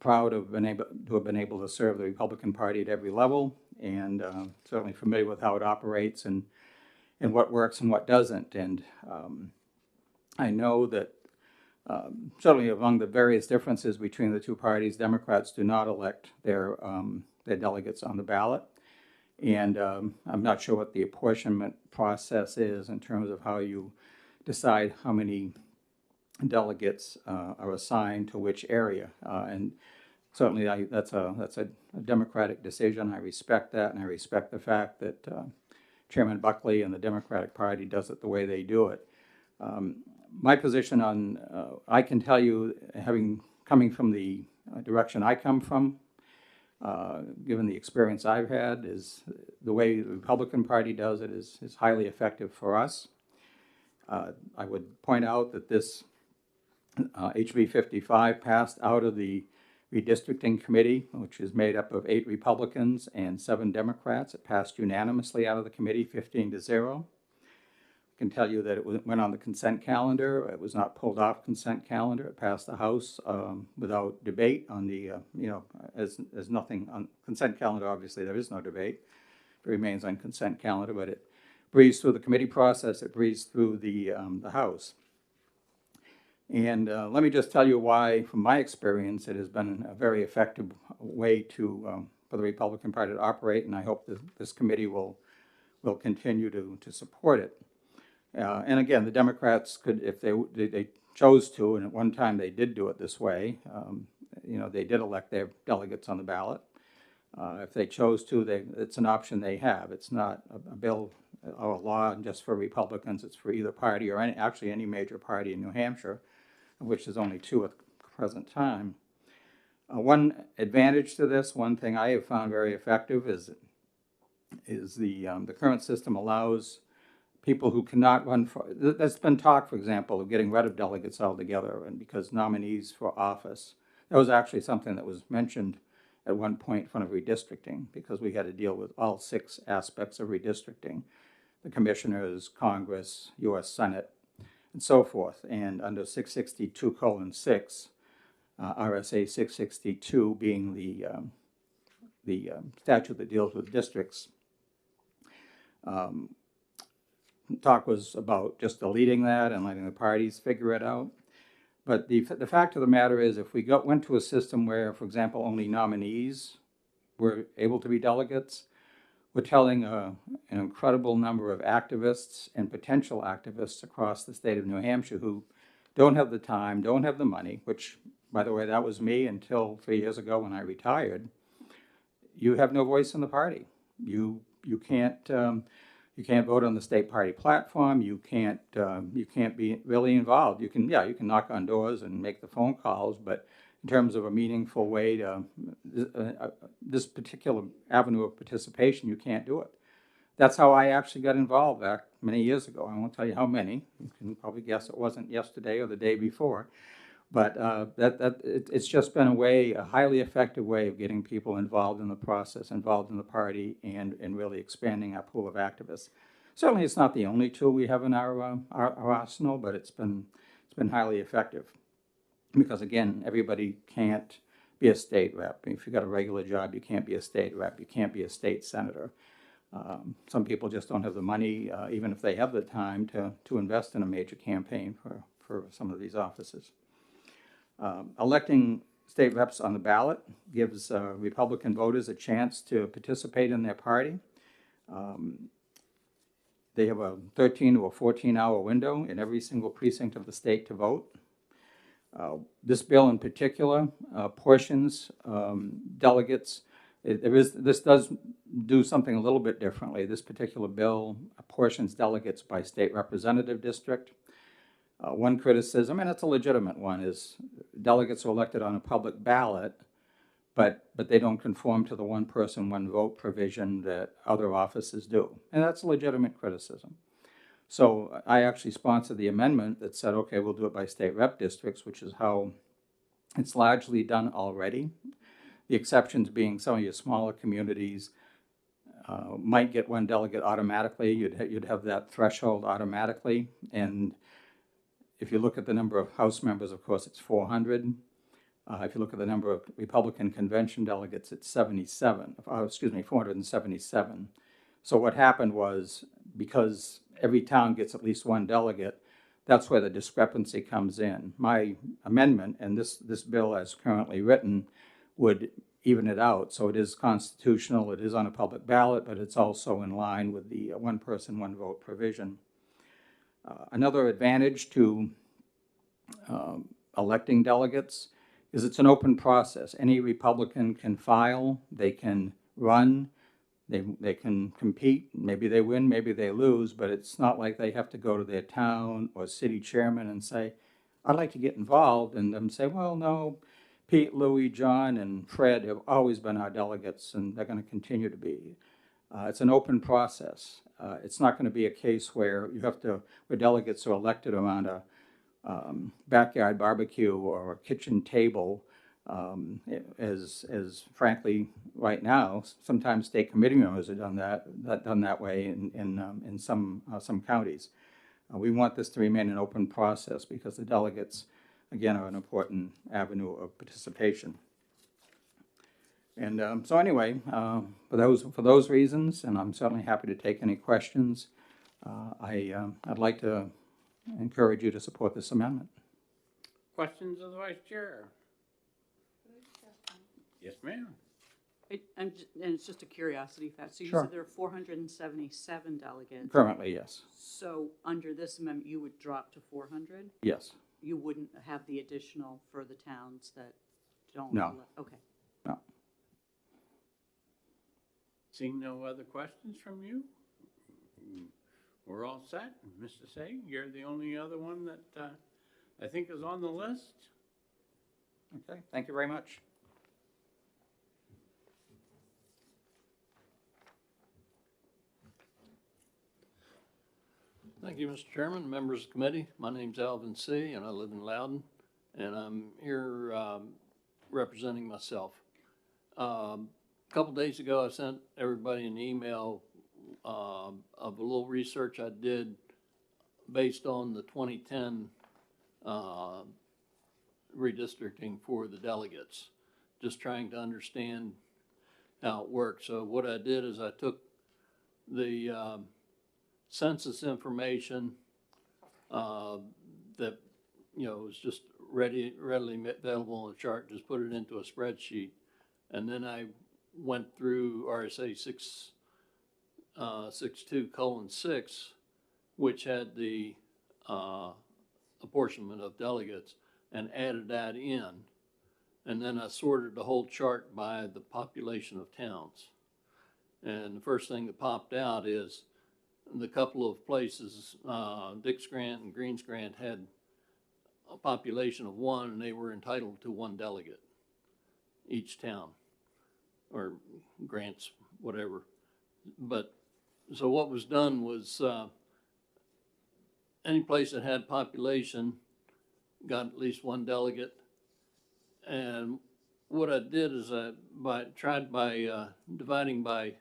S16: Proud of to have been able to serve the Republican Party at every level, and certainly familiar with how it operates and what works and what doesn't. And I know that certainly among the various differences between the two parties, Democrats do not elect their delegates on the ballot. And I'm not sure what the apportionment process is in terms of how you decide how many delegates are assigned to which area. And certainly that's a democratic decision. I respect that, and I respect the fact that Chairman Buckley and the Democratic Party does it the way they do it. My position on, I can tell you, coming from the direction I come from, given the experience I've had, is the way the Republican Party does it is highly effective for us. I would point out that this HB 55 passed out of the redistricting committee, which is made up of 8 Republicans and 7 Democrats. It passed unanimously out of the committee, 15-0. I can tell you that it went on the consent calendar. It was not pulled off consent calendar. It passed the House without debate on the, as nothing on consent calendar. Obviously, there is no debate. It remains on consent calendar, but it breezed through the committee process. It breezed through the House. And let me just tell you why, from my experience, it has been a very effective way for the Republican Party to operate, and I hope that this committee will continue to support it. And again, the Democrats could, if they chose to, and at one time they did do it this way, they did elect their delegates on the ballot. If they chose to, it's an option they have. It's not a bill or a law just for Republicans. It's for either party or actually any major party in New Hampshire, of which there's only 2 at the present time. One advantage to this, one thing I have found very effective is the current system allows people who cannot run for, there's been talk, for example, of getting rid of delegates altogether, and because nominees for office, that was actually something that was mentioned at one point in front of redistricting, because we had to deal with all 6 aspects of redistricting: the commissioners, Congress, U.S. Senate, and so forth. And under 662:6, RSA 662 being the statute that deals with districts, talk was about just deleting that and letting the parties figure it out. But the fact of the matter is, if we went to a system where, for example, only nominees were able to be delegates, we're telling an incredible number of activists and potential activists across the state of New Hampshire who don't have the time, don't have the money, which, by the way, that was me until 3 years ago when I retired. You have no voice in the party. You can't vote on the state party platform. You can't be really involved. You can knock on doors and make the phone calls, but in terms of a meaningful way to this particular avenue of participation, you can't do it. That's how I actually got involved back many years ago. I won't tell you how many. You can probably guess it wasn't yesterday or the day before. But it's just been a highly effective way of getting people involved in the process, involved in the party, and really expanding our pool of activists. Certainly, it's not the only tool we have in our arsenal, but it's been highly effective. Because again, everybody can't be a state rep. If you've got a regular job, you can't be a state rep. You can't be a state senator. Some people just don't have the money, even if they have the time, to invest in a major campaign for some of these offices. Electing state reps on the ballot gives Republican voters a chance to participate in their party. They have a 13 to a 14-hour window in every single precinct of the state to vote. This bill in particular portions delegates. This does do something a little bit differently. This particular bill apportions delegates by state representative district. One criticism, and it's a legitimate one, is delegates are elected on a public ballot, but they don't conform to the one person, one vote provision that other offices do. And that's a legitimate criticism. So I actually sponsored the amendment that said, okay, we'll do it by state rep districts, which is how it's largely done already. The exceptions being some of your smaller communities might get one delegate automatically. You'd have that threshold automatically. And if you look at the number of House members, of course, it's 400. If you look at the number of Republican convention delegates, it's 477. So what happened was, because every town gets at least one delegate, that's where the discrepancy comes in. My amendment, and this bill as currently written, would even it out. So it is constitutional, it is on a public ballot, but it's also in line with the one person, one vote provision. Another advantage to electing delegates is it's an open process. Any Republican can file, they can run, they can compete. Maybe they win, maybe they lose, but it's not like they have to go to their town or city chairman and say, I'd like to get involved, and them say, well, no, Pete, Louis, John, and Fred have always been our delegates, and they're going to continue to be. It's an open process. It's not going to be a case where where delegates are elected around a backyard barbecue or a kitchen table, as frankly, right now, sometimes state committee members are done that way in some counties. We want this to remain an open process because the delegates, again, are an important avenue of participation. And so anyway, for those reasons, and I'm certainly happy to take any questions, I'd like to encourage you to support this amendment.
S1: Questions of the Vice Chair? Yes, ma'am.
S6: And it's just a curiosity fact. So you
S16: Sure.
S6: said there are 477 delegates.
S16: Currently, yes.
S6: So under this amendment, you would drop to 400?
S16: Yes.
S6: You wouldn't have the additional for the towns that don't?
S16: No.
S6: Okay.
S16: No.
S1: Seeing no other questions from you? We're all set. Mr. Say, you're the only other one that I think is on the list.
S16: Okay, thank you very much.
S17: Thank you, Mr. Chairman, members of the committee. My name's Alvin C., and I live in Loudon, and I'm here representing myself. A couple days ago, I sent everybody an email of a little research I did based on the 2010 redistricting for the delegates, just trying to understand how it works. So what I did is I took the census information that was just readily available on the chart, just put it into a spreadsheet, and then I went through RSA 662:6, which had the apportionment of delegates, and added that in, and then I sorted the whole chart by the population of towns. And the first thing that popped out is the couple of places, Dix Grant and Greens Grant, had a population of 1, and they were entitled to 1 delegate, each town, or grants, whatever. But, so what was done was any place that had population got at least 1 delegate. And what I did is I tried by dividing by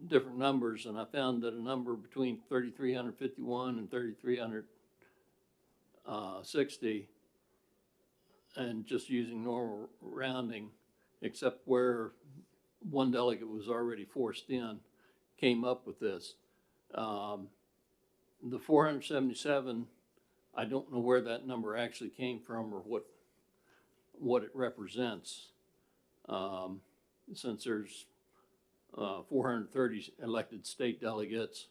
S17: different numbers, and I found that a number between 3,351 and 3,360, and just using normal rounding, except where 1 delegate was already forced in, came up with this. The 477, I don't know where that number actually came from or what it represents, since there's 430 elected state delegates.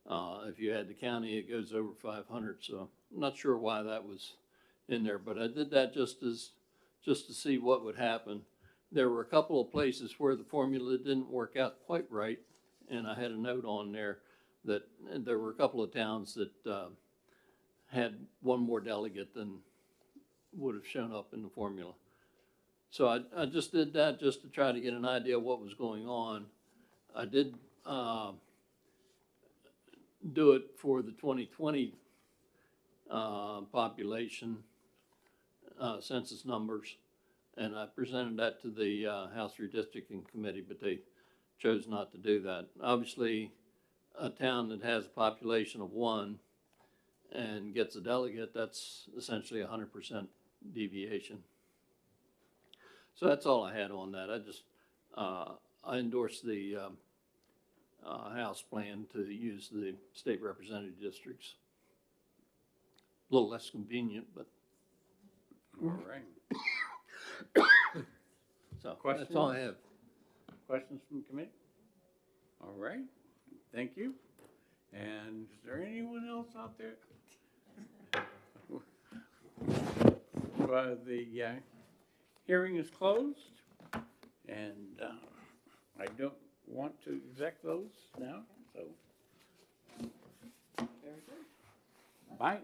S17: If you add the county, it goes over 500. So I'm not sure why that was in there, but I did that just to see what would happen. There were a couple of places where the formula didn't work out quite right, and I had a note on there that there were a couple of towns that had 1 more delegate than would have shown up in the formula. So I just did that just to try to get an idea of what was going on. I did do it for the 2020 population census numbers, and I presented that to the House Redistricting Committee, but they chose not to do that. Obviously, a town that has a population of 1 and gets a delegate, that's essentially 100% deviation. So that's all I had on that. I just, I endorsed the House plan to use the state representative districts. A little less convenient, but.
S1: All right.
S17: So that's all I have.
S1: Questions from the committee? All right, thank you. And is there there anyone else out there? The hearing is closed, and I don't want to exec those now, so. Very good. Bye.